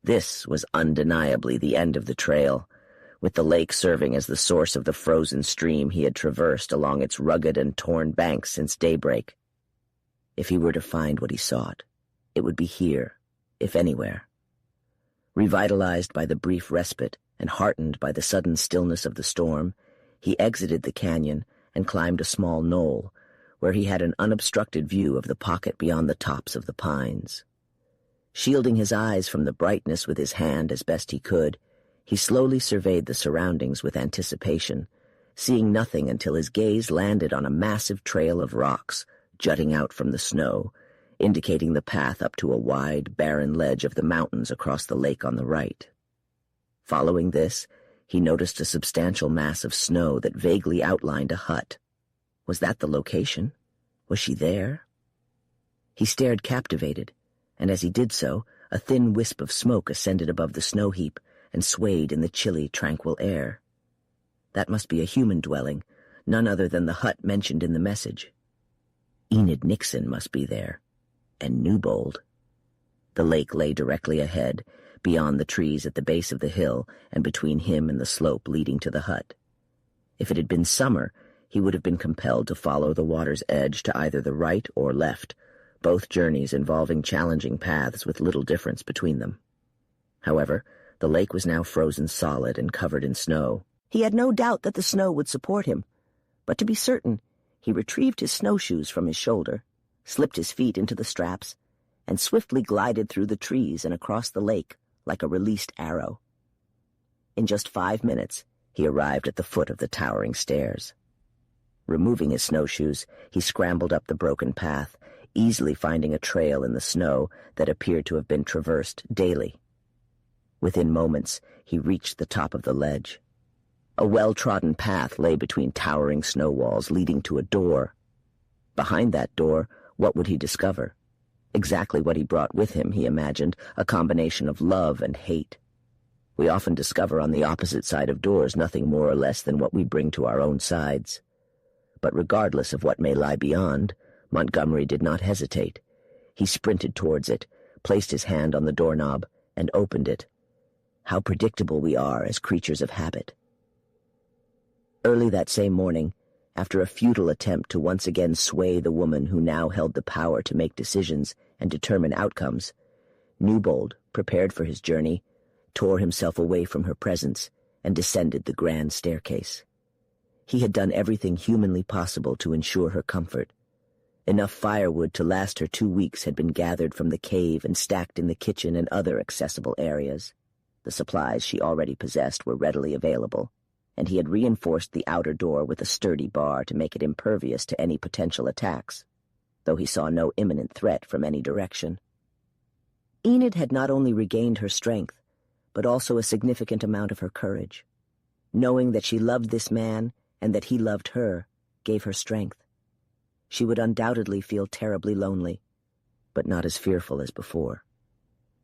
This was undeniably the end of the trail, with the lake serving as the source of the frozen stream he had traversed along its rugged and torn banks since daybreak. If he were to find what he sought, it would be here, if anywhere. Revitalized by the brief respite and heartened by the sudden stillness of the storm, he exited the canyon and climbed a small knoll, where he had an unobstructed view of the pocket beyond the tops of the pines. Shielding his eyes from the brightness with his hand as best he could, he slowly surveyed the surroundings with anticipation, seeing nothing until his gaze landed on a massive trail of rocks jutting out from the snow, indicating the path up to a wide, barren ledge of the mountains across the lake on the right. Following this, he noticed a substantial mass of snow that vaguely outlined a hut. Was that the location? Was she there? He stared captivated, and as he did so, a thin wisp of smoke ascended above the snow heap and swayed in the chilly, tranquil air. That must be a human dwelling, none other than the hut mentioned in the message. Enid Nixon must be there, and Newbold. The lake lay directly ahead, beyond the trees at the base of the hill and between him and the slope leading to the hut. If it had been summer, he would have been compelled to follow the water's edge to either the right or left, both journeys involving challenging paths with little difference between them. However, the lake was now frozen solid and covered in snow. He had no doubt that the snow would support him, but to be certain, he retrieved his snowshoes from his shoulder, slipped his feet into the straps, and swiftly glided through the trees and across the lake like a released arrow. In just 5 minutes, he arrived at the foot of the towering stairs. Removing his snowshoes, he scrambled up the broken path, easily finding a trail in the snow that appeared to have been traversed daily. Within moments, he reached the top of the ledge. A well-trodden path lay between towering snow walls leading to a door. Behind that door, what would he discover? Exactly what he brought with him, he imagined, a combination of love and hate. We often discover on the opposite side of doors nothing more or less than what we bring to our own sides. But regardless of what may lie beyond, Montgomery did not hesitate. He sprinted towards it, placed his hand on the doorknob, and opened it. How predictable we are as creatures of habit. Early that same morning, after a futile attempt to once again sway the woman who now held the power to make decisions and determine outcomes, Newbold, prepared for his journey, tore himself away from her presence and descended the grand staircase. He had done everything humanly possible to ensure her comfort. Enough firewood to last her 2 weeks had been gathered from the cave and stacked in the kitchen and other accessible areas. The supplies she already possessed were readily available, and he had reinforced the outer door with a sturdy bar to make it impervious to any potential attacks, though he saw no imminent threat from any direction. Enid had not only regained her strength, but also a significant amount of her courage. Knowing that she loved this man and that he loved her gave her strength. She would undoubtedly feel terribly lonely, but not as fearful as before.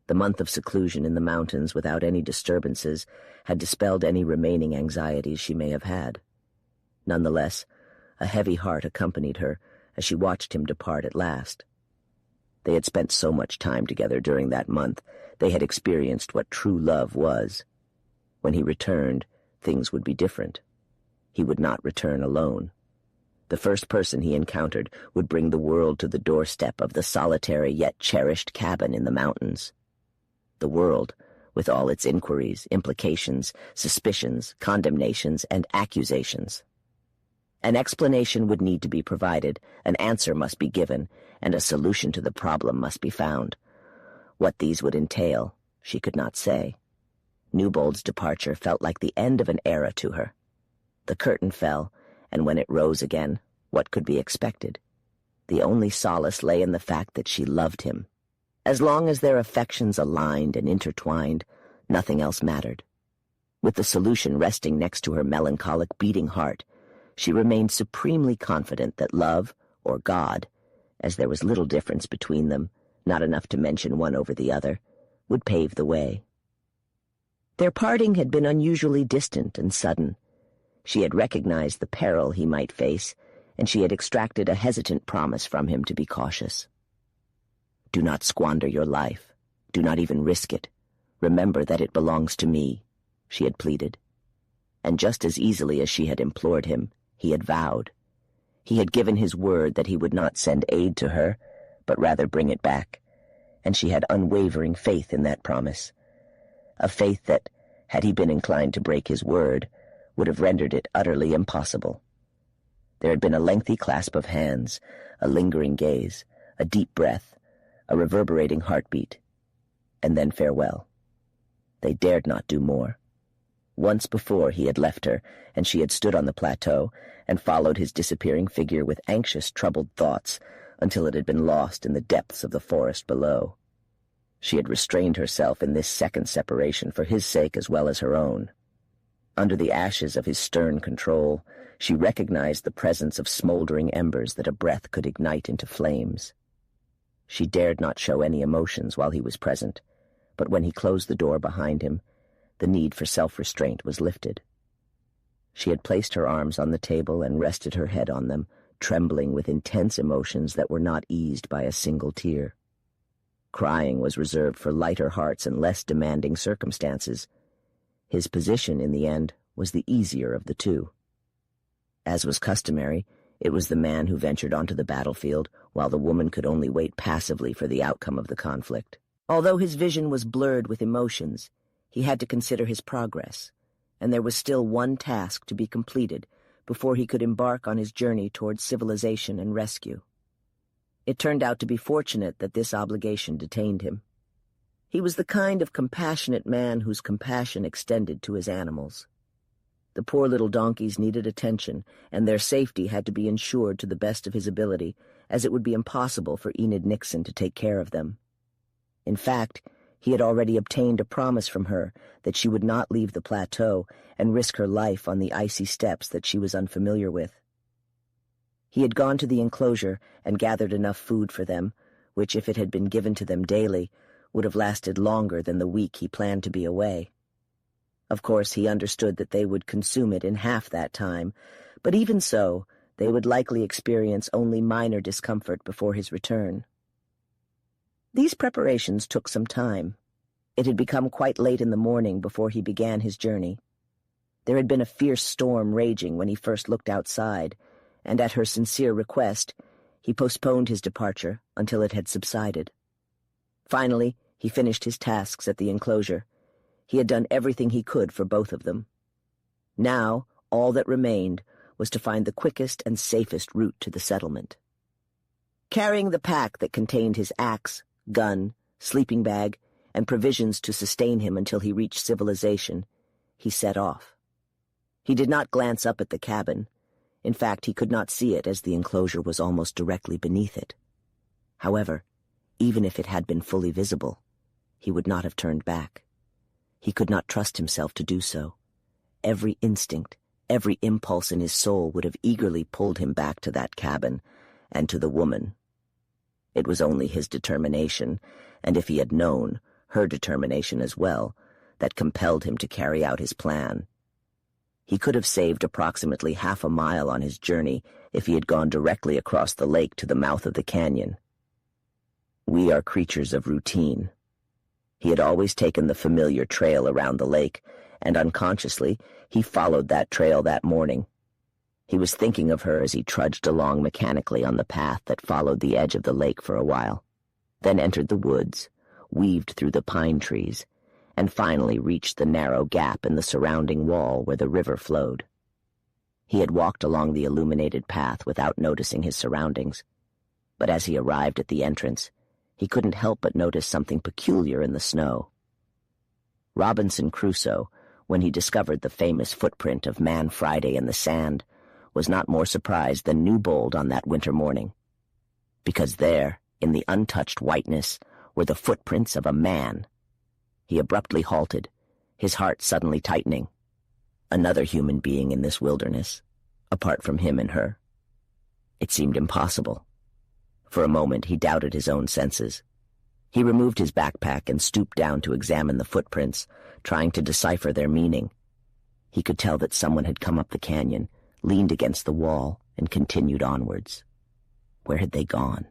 The month of seclusion in the mountains without any disturbances had dispelled any remaining anxieties she may have had. Nonetheless, a heavy heart accompanied her as she watched him depart at last. They had spent so much time together during that month, they had experienced what true love was. When he returned, things would be different. He would not return alone. The first person he encountered would bring the world to the doorstep of the solitary yet cherished cabin in the mountains. The world, with all its inquiries, implications, suspicions, condemnations, and accusations. An explanation would need to be provided, an answer must be given, and a solution to the problem must be found. What these would entail, she could not say. Newbold's departure felt like the end of an era to her. The curtain fell, and when it rose again, what could be expected? The only solace lay in the fact that she loved him. As long as their affections aligned and intertwined, nothing else mattered. With the solution resting next to her melancholic beating heart, she remained supremely confident that love, or God, as there was little difference between them, not enough to mention one over the other, would pave the way. Their parting had been unusually distant and sudden. She had recognized the peril he might face, and she had extracted a hesitant promise from him to be cautious. "Do not squander your life. Do not even risk it. Remember that it belongs to me," she had pleaded. And just as easily as she had implored him, he had vowed. He had given his word that he would not send aid to her, but rather bring it back, and she had unwavering faith in that promise. A faith that, had he been inclined to break his word, would have rendered it utterly impossible. There had been a lengthy clasp of hands, a lingering gaze, a deep breath, a reverberating heartbeat, and then farewell. They dared not do more. Once before he had left her, and she had stood on the plateau and followed his disappearing figure with anxious, troubled thoughts until it had been lost in the depths of the forest below. She had restrained herself in this second separation for his sake as well as her own. Under the ashes of his stern control, she recognized the presence of smoldering embers that a breath could ignite into flames. She dared not show any emotions while he was present, but when he closed the door behind him, the need for self-restraint was lifted. She had placed her arms on the table and rested her head on them, trembling with intense emotions that were not eased by a single tear. Crying was reserved for lighter hearts and less demanding circumstances. His position, in the end, was the easier of the two. As was customary, it was the man who ventured onto the battlefield, while the woman could only wait passively for the outcome of the conflict. Although his vision was blurred with emotions, he had to consider his progress, and there was still one task to be completed before he could embark on his journey towards civilization and rescue. It turned out to be fortunate that this obligation detained him. He was the kind of compassionate man whose compassion extended to his animals. The poor little donkeys needed attention, and their safety had to be ensured to the best of his ability, as it would be impossible for Enid Nixon to take care of them. In fact, he had already obtained a promise from her that she would not leave the plateau and risk her life on the icy steppes that she was unfamiliar with. He had gone to the enclosure and gathered enough food for them, which, if it had been given to them daily, would have lasted longer than the week he planned to be away. Of course, he understood that they would consume it in half that time, but even so, they would likely experience only minor discomfort before his return. These preparations took some time. It had become quite late in the morning before he began his journey. There had been a fierce storm raging when he first looked outside, and at her sincere request, he postponed his departure until it had subsided. Finally, he finished his tasks at the enclosure. He had done everything he could for both of them. Now, all that remained was to find the quickest and safest route to the settlement. Carrying the pack that contained his axe, gun, sleeping bag, and provisions to sustain him until he reached civilization, he set off. He did not glance up at the cabin. In fact, he could not see it as the enclosure was almost directly beneath it. However, even if it had been fully visible, he would not have turned back. He could not trust himself to do so. Every instinct, every impulse in his soul would have eagerly pulled him back to that cabin and to the woman. It was only his determination, and if he had known, her determination as well, that compelled him to carry out his plan. He could have saved approximately half a mile on his journey if he had gone directly across the lake to the mouth of the canyon. We are creatures of routine. He had always taken the familiar trail around the lake, and unconsciously he followed that trail that morning. He was thinking of her as he trudged along mechanically on the path that followed the edge of the lake for a while, then entered the woods, weaved through the pine trees, and finally reached the narrow gap in the surrounding wall where the river flowed. He had walked along the illuminated path without noticing his surroundings, but as he arrived at the entrance, he couldn't help but notice something peculiar in the snow. Robinson Crusoe, when he discovered the famous footprint of Man Friday in the sand, was not more surprised than Newbold on that winter morning, because there, in the untouched whiteness, were the footprints of a man. He abruptly halted, his heart suddenly tightening. Another human being in this wilderness, apart from him and her. It seemed impossible. For a moment he doubted his own senses. He removed his backpack and stooped down to examine the footprints, trying to decipher their meaning. He could tell that someone had come up the canyon, leaned against the wall, and continued onwards. Where had they gone?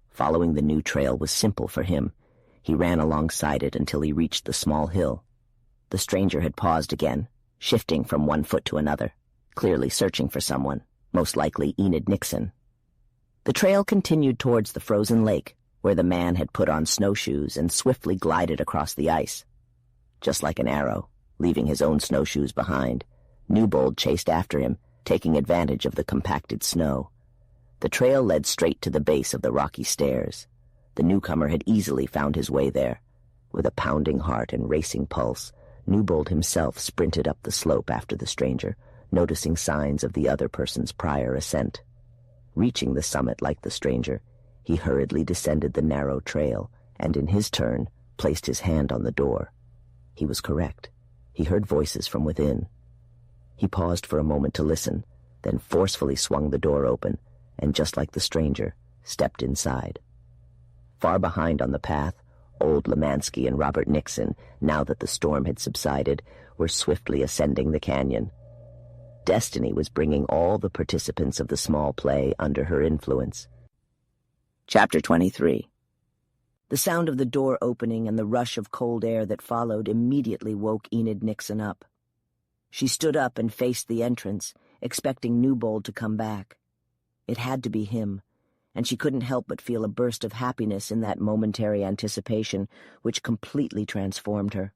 Following the new trail was simple for him. He ran alongside it until he reached the small hill. The stranger had paused again, shifting from one foot to another, clearly searching for someone, most likely Enid Nixon. The trail continued towards the frozen lake, where the man had put on snowshoes and swiftly glided across the ice. Just like an arrow, leaving his own snowshoes behind, Newbold chased after him, taking advantage of the compacted snow. The trail led straight to the base of the rocky stairs. The newcomer had easily found his way there. With a pounding heart and racing pulse, Newbold himself sprinted up the slope after the stranger, noticing signs of the other person's prior ascent. Reaching the summit like the stranger, he hurriedly descended the narrow trail and, in his turn, placed his hand on the door. He was correct. He heard voices from within. He paused for a moment to listen, then forcefully swung the door open, and just like the stranger, stepped inside. Far behind on the path, old Lemansky and Robert Nixon, now that the storm had subsided, were swiftly ascending the canyon. Destiny was bringing all the participants of the small play under her influence. Chapter 23. The sound of the door opening and the rush of cold air that followed immediately woke Enid Nixon up. She stood up and faced the entrance, expecting Newbold to come back. It had to be him, and she couldn't help but feel a burst of happiness in that momentary anticipation which completely transformed her.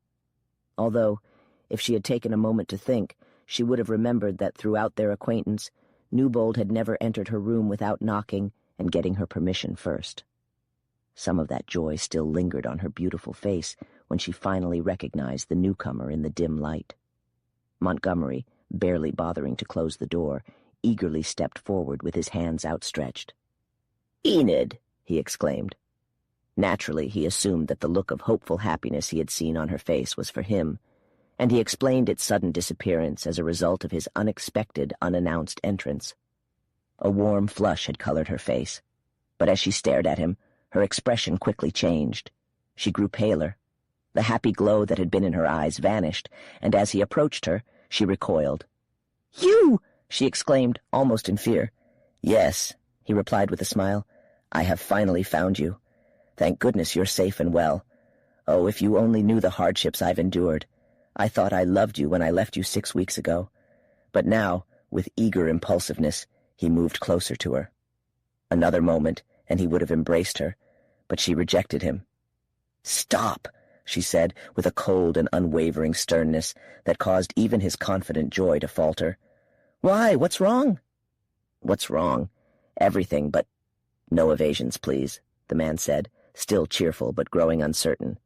Although, if she had taken a moment to think, she would have remembered that throughout their acquaintance, Newbold had never entered her room without knocking and getting her permission first. Some of that joy still lingered on her beautiful face when she finally recognized the newcomer in the dim light. Montgomery, barely bothering to close the door, eagerly stepped forward with his hands outstretched. "Enid!" he exclaimed. Naturally, he assumed that the look of hopeful happiness he had seen on her face was for him, and he explained its sudden disappearance as a result of his unexpected, unannounced entrance. A warm flush had colored her face, but as she stared at him, her expression quickly changed. She grew paler. The happy glow that had been in her eyes vanished, and as he approached her, she recoiled. "You!" she exclaimed, almost in fear. "Yes," he replied with a smile. "I have finally found you. Thank goodness you're safe and well. Oh, if you only knew the hardships I've endured. I thought I loved you when I left you 6 weeks ago." But now, with eager impulsiveness, he moved closer to her. Another moment, and he would have embraced her, but she rejected him. "Stop," she said, with a cold and unwavering sternness that caused even his confident joy to falter. "Why, what's wrong?" "What's wrong? Everything, but—" "No evasions, please," the man said, still cheerful but growing uncertain.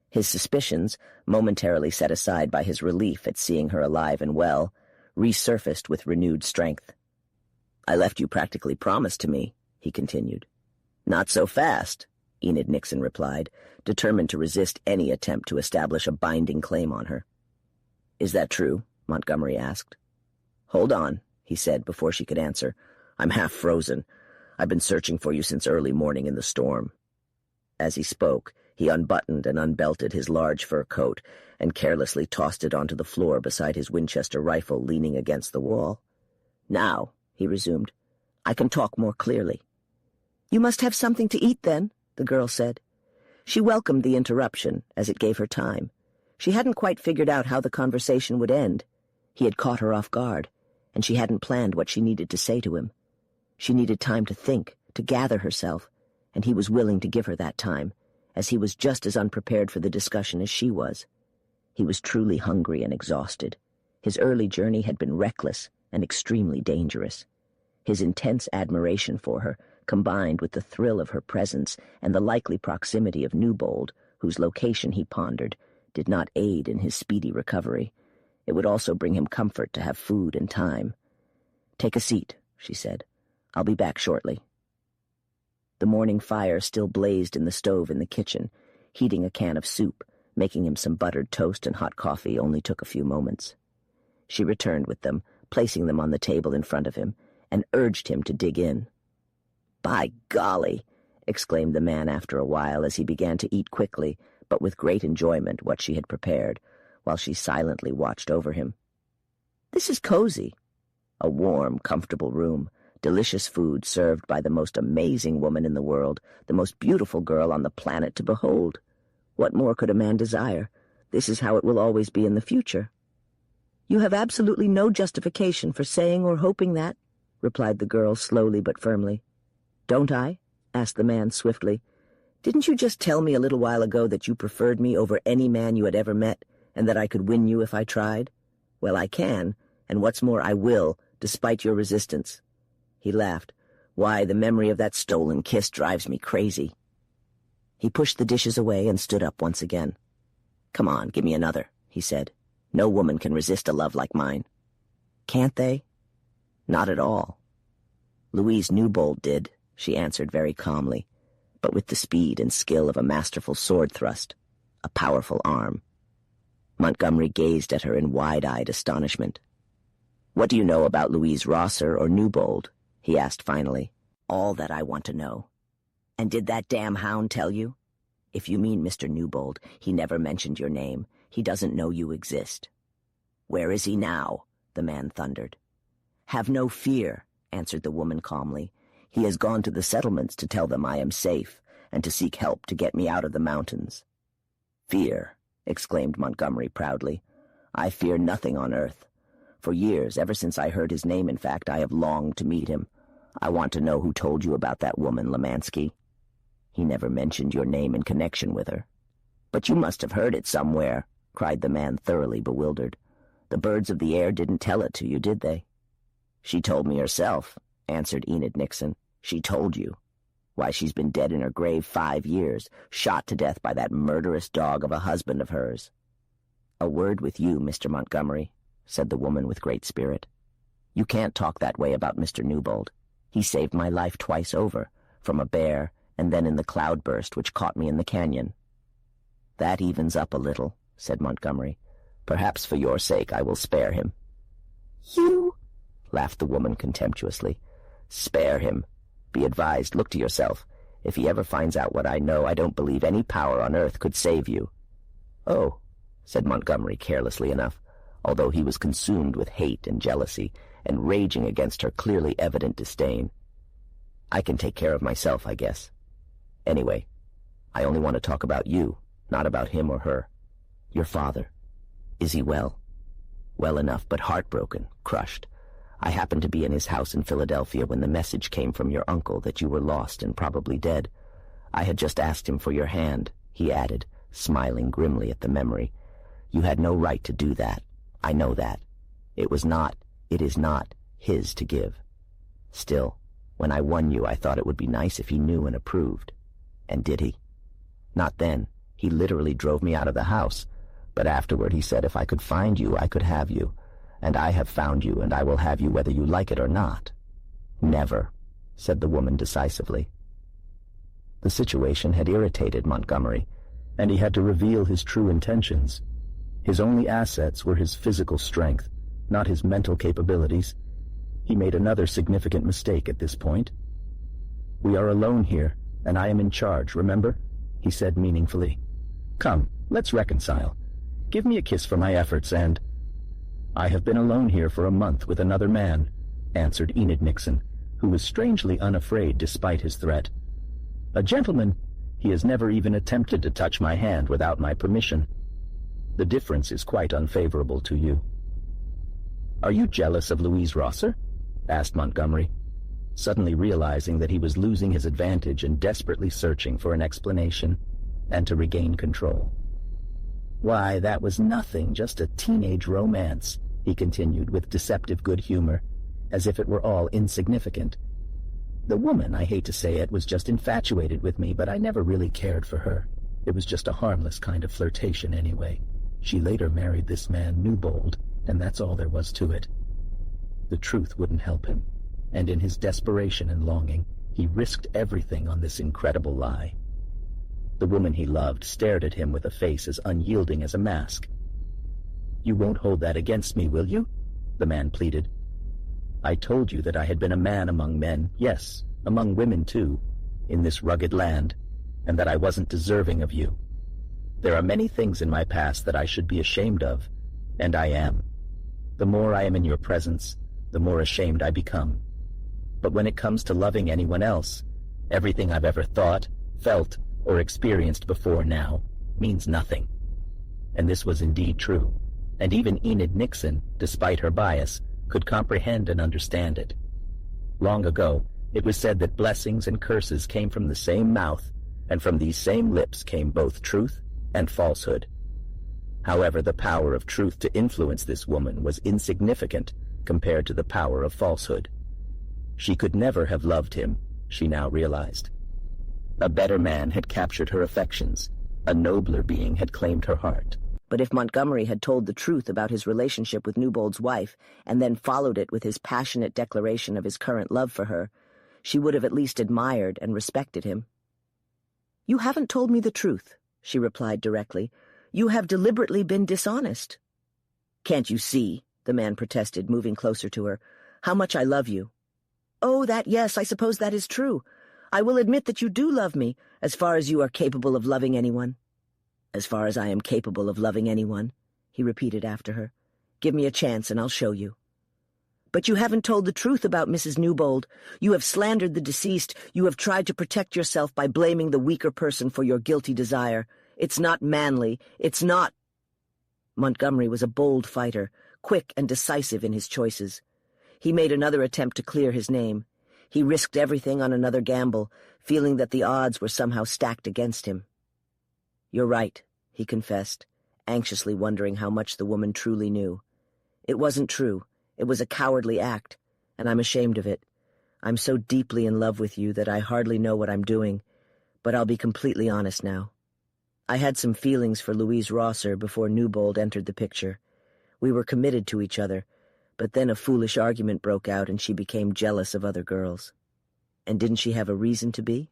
His suspicions, momentarily set aside by his relief at seeing her alive and well, resurfaced with renewed strength. "I left you practically promised to me," he continued. "Not so fast," Enid Nixon replied, determined to resist any attempt to establish a binding claim on her. "Is that true?" Montgomery asked. "Hold on," he said before she could answer. "I'm half frozen. I've been searching for you since early morning in the storm." As he spoke, he unbuttoned and unbelted his large fur coat and carelessly tossed it onto the floor beside his Winchester rifle leaning against the wall. "Now," he resumed, "I can talk more clearly." "You must have something to eat, then," the girl said. She welcomed the interruption, as it gave her time. She hadn't quite figured out how the conversation would end. He had caught her off guard, and she hadn't planned what she needed to say to him. She needed time to think, to gather herself, and he was willing to give her that time, as he was just as unprepared for the discussion as she was. He was truly hungry and exhausted. His early journey had been reckless, and extremely dangerous. His intense admiration for her, combined with the thrill of her presence and the likely proximity of Newbold, whose location he pondered, did not aid in his speedy recovery. It would also bring him comfort to have food and time. "Take a seat," she said. "I'll be back shortly." The morning fire still blazed in the stove in the kitchen. Heating a can of soup, making him some buttered toast and hot coffee only took a few moments. She returned with them, placing them on the table in front of him, and urged him to dig in. "By golly!" exclaimed the man after a while as he began to eat quickly, but with great enjoyment, what she had prepared, while she silently watched over him. "This is cozy." A warm, comfortable room, delicious food served by the most amazing woman in the world, the most beautiful girl on the planet to behold. What more could a man desire? This is how it will always be in the future. "You have absolutely no justification for saying or hoping that," replied the girl slowly but firmly. "Don't I?" asked the man swiftly. "Didn't you just tell me a little while ago that you preferred me over any man you had ever met, and that I could win you if I tried? Well, I can, and what's more, I will, despite your resistance." He laughed. "Why, the memory of that stolen kiss drives me crazy." He pushed the dishes away and stood up once again. "Come on, give me another," he said. "No woman can resist a love like mine." "Can't they?" "Not at all." "Louise Newbold did," she answered very calmly, but with the speed and skill of a masterful sword thrust, a powerful arm. Montgomery gazed at her in wide-eyed astonishment. "What do you know about Louise Rosser or Newbold?" he asked finally. "All that I want to know." "And did that damn hound tell you?" "If you mean Mr. Newbold, he never mentioned your name. He doesn't know you exist." "Where is he now?" the man thundered. "Have no fear," answered the woman calmly. "He has gone to the settlements to tell them I am safe, and to seek help to get me out of the mountains." "Fear," exclaimed Montgomery proudly. "I fear nothing on earth. For years, ever since I heard his name, in fact, I have longed to meet him. I want to know who told you about that woman, Lemansky." "He never mentioned your name in connection with her." "But you must have heard it somewhere," cried the man, thoroughly bewildered. "The birds of the air didn't tell it to you, did they?" "She told me herself," answered Enid Nixon. "She told you. Why, she's been dead in her grave 5 years, shot to death by that murderous dog of a husband of hers." "A word with you, Mr. Montgomery," said the woman with great spirit. "You can't talk that way about Mr. Newbold. He saved my life twice over, from a bear and then in the cloudburst which caught me in the canyon." "That evens up a little," said Montgomery. "Perhaps for your sake I will spare him." "You?" laughed the woman contemptuously. "Spare him. Be advised, look to yourself. If he ever finds out what I know, I don't believe any power on earth could save you." "Oh," said Montgomery carelessly enough, although he was consumed with hate and jealousy, and raging against her clearly evident disdain. "I can take care of myself, I guess. Anyway, I only want to talk about you, not about him or her. Your father. Is he well?" "Well enough, but heartbroken, crushed. I happened to be in his house in Philadelphia when the message came from your uncle that you were lost and probably dead. I had just asked him for your hand," he added, smiling grimly at the memory. "You had no right to do that. I know that. It is not his to give. Still, when I won you, I thought it would be nice if he knew and approved. And did he? Not then. He literally drove me out of the house. But afterward he said if I could find you, I could have you. And I have found you, and I will have you whether you like it or not." "Never," said the woman decisively. The situation had irritated Montgomery, and he had to reveal his true intentions. His only assets were his physical strength, not his mental capabilities. He made another significant mistake at this point. "We are alone here, and I am in charge, remember?" he said meaningfully. "Come, let's reconcile. Give me a kiss for my efforts and—" "I have been alone here for a month with another man," answered Enid Nixon, who was strangely unafraid despite his threat. "A gentleman, he has never even attempted to touch my hand without my permission. The difference is quite unfavorable to you." "Are you jealous of Louise Rosser?" asked Montgomery, suddenly realizing that he was losing his advantage and desperately searching for an explanation and to regain control. "Why, that was nothing, just a teenage romance,"
he continued with deceptive good humor, as if it were all insignificant. The woman, I hate to say it, was just infatuated with me, but I never really cared for her. It was just a harmless kind of flirtation anyway. She later married this man, Newbold, and that's all there was to it. The truth wouldn't help him, and in his desperation and longing, he risked everything on this incredible lie. The woman he loved stared at him with a face as unyielding as a mask. "You won't hold that against me, will you?" the man pleaded. "I told you that I had been a man among men, yes, among women too, in this rugged land, and that I wasn't deserving of you. There are many things in my past that I should be ashamed of, and I am. The more I am in your presence, the more ashamed I become. But when it comes to loving anyone else, everything I've ever thought, felt, or experienced before now means nothing." And this was indeed true, and even Enid Nixon, despite her bias, could comprehend and understand it. Long ago, it was said that blessings and curses came from the same mouth, and from these same lips came both truth and falsehood. However, the power of truth to influence this woman was insignificant compared to the power of falsehood. She could never have loved him, she now realized. A better man had captured her affections. A nobler being had claimed her heart.
But if Montgomery had told the truth about his relationship with Newbold's wife and then followed it with his passionate declaration of his current love for her, she would have at least admired and respected him. "You haven't told me the truth," she replied directly. "You have deliberately been dishonest." "Can't you see," the man protested, moving closer to her, "how much I love you?" "Oh, that, yes, I suppose that is true. I will admit that you do love me, as far as you are capable of loving anyone." "As far as I am capable of loving anyone," he repeated after her. "Give me a chance and I'll show you." "But you haven't told the truth about Mrs. Newbold. You have slandered the deceased. You have tried to protect yourself by blaming the weaker person for your guilty desire. It's not manly. It's not—" Montgomery was a bold fighter, quick and decisive in his choices. He made another attempt to clear his name. He risked everything on another gamble, feeling that the odds were somehow stacked against him. "You're right," he confessed, anxiously wondering how much the woman truly knew. "It wasn't true. It was a cowardly act, and I'm ashamed of it. I'm so deeply in love with you that I hardly know what I'm doing, but I'll be completely honest now. I had some feelings for Louise Rosser before Newbold entered the picture. We were committed to each other, but then a foolish argument broke out and she became jealous of other girls." "And didn't she have a reason to be?"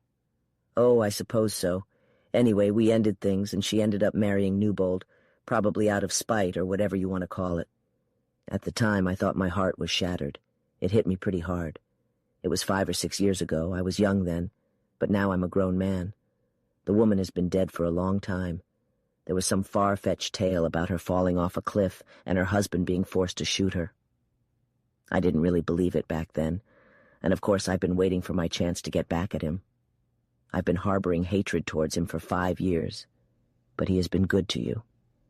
"Oh, I suppose so. Anyway, we ended things, and she ended up marrying Newbold, probably out of spite or whatever you want to call it. At the time, I thought my heart was shattered. It hit me pretty hard. It was 5 or 6 years ago. I was young then, but now I'm a grown man. The woman has been dead for a long time. There was some far-fetched tale about her falling off a cliff and her husband being forced to shoot her. I didn't really believe it back then, and of course I've been waiting for my chance to get back at him. I've been harboring hatred towards him for 5 years, but he has been good to you,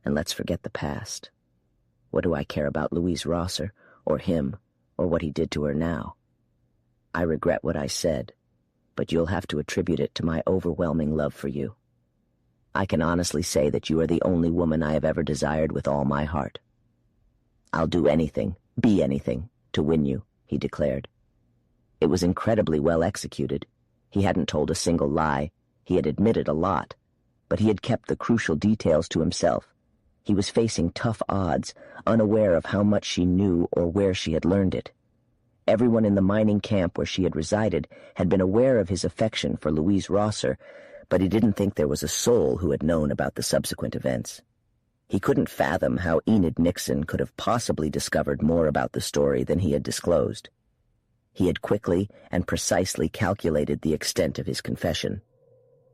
and let's forget the past. What do I care about Louise Rosser, or him, or what he did to her now? I regret what I said, but you'll have to attribute it to my overwhelming love for you. I can honestly say that you are the only woman I have ever desired with all my heart. I'll do anything, be anything, to win you," he declared. It was incredibly well executed. He hadn't told a single lie. He had admitted a lot, but he had kept the crucial details to himself. He was facing tough odds, unaware of how much she knew or where she had learned it. Everyone in the mining camp where she had resided had been aware of his affection for Louise Rosser, but he didn't think there was a soul who had known about the subsequent events. He couldn't fathom how Enid Nixon could have possibly discovered more about the story than he had disclosed. He had quickly and precisely calculated the extent of his confession.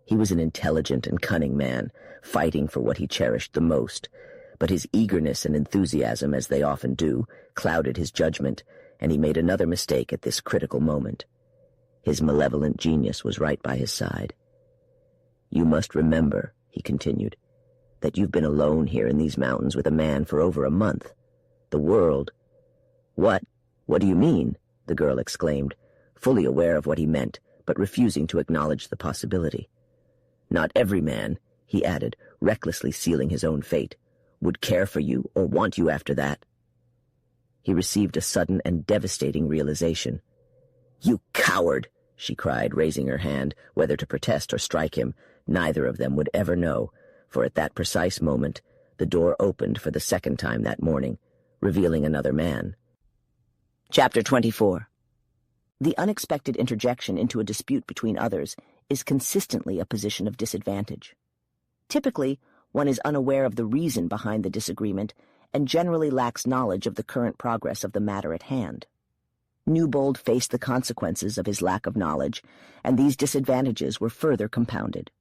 He was an intelligent and cunning man, fighting for what he cherished the most, but his eagerness and enthusiasm, as they often do, clouded his judgment, and he made another mistake at this critical moment. His malevolent genius was right by his side. "You must remember," he continued, "that you've been alone here in these mountains with a man for over a month. The world—" "What? What do you mean?" the girl exclaimed, fully aware of what he meant, but refusing to acknowledge the possibility. "Not every man," he added, recklessly sealing his own fate, "would care for you or want you after that." he received a sudden and devastating realization. "You coward!" she cried, raising her hand, whether to protest or strike him. Neither of them would ever know, for at that precise moment the door opened for the second time that morning, revealing another man. Chapter 24. The unexpected interjection into a dispute between others is consistently a position of disadvantage. Typically, one is unaware of the reason behind the disagreement and generally lacks knowledge of the current progress of the matter at hand. Newbold faced the consequences of his lack of knowledge, and these disadvantages were further compounded.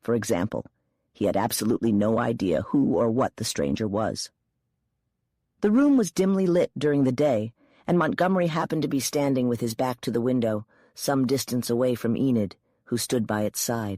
For example, he had absolutely no idea who or what the stranger was. The room was dimly lit during the day, and Montgomery happened to be standing with his back to the window, some distance away from Enid, who stood by its side.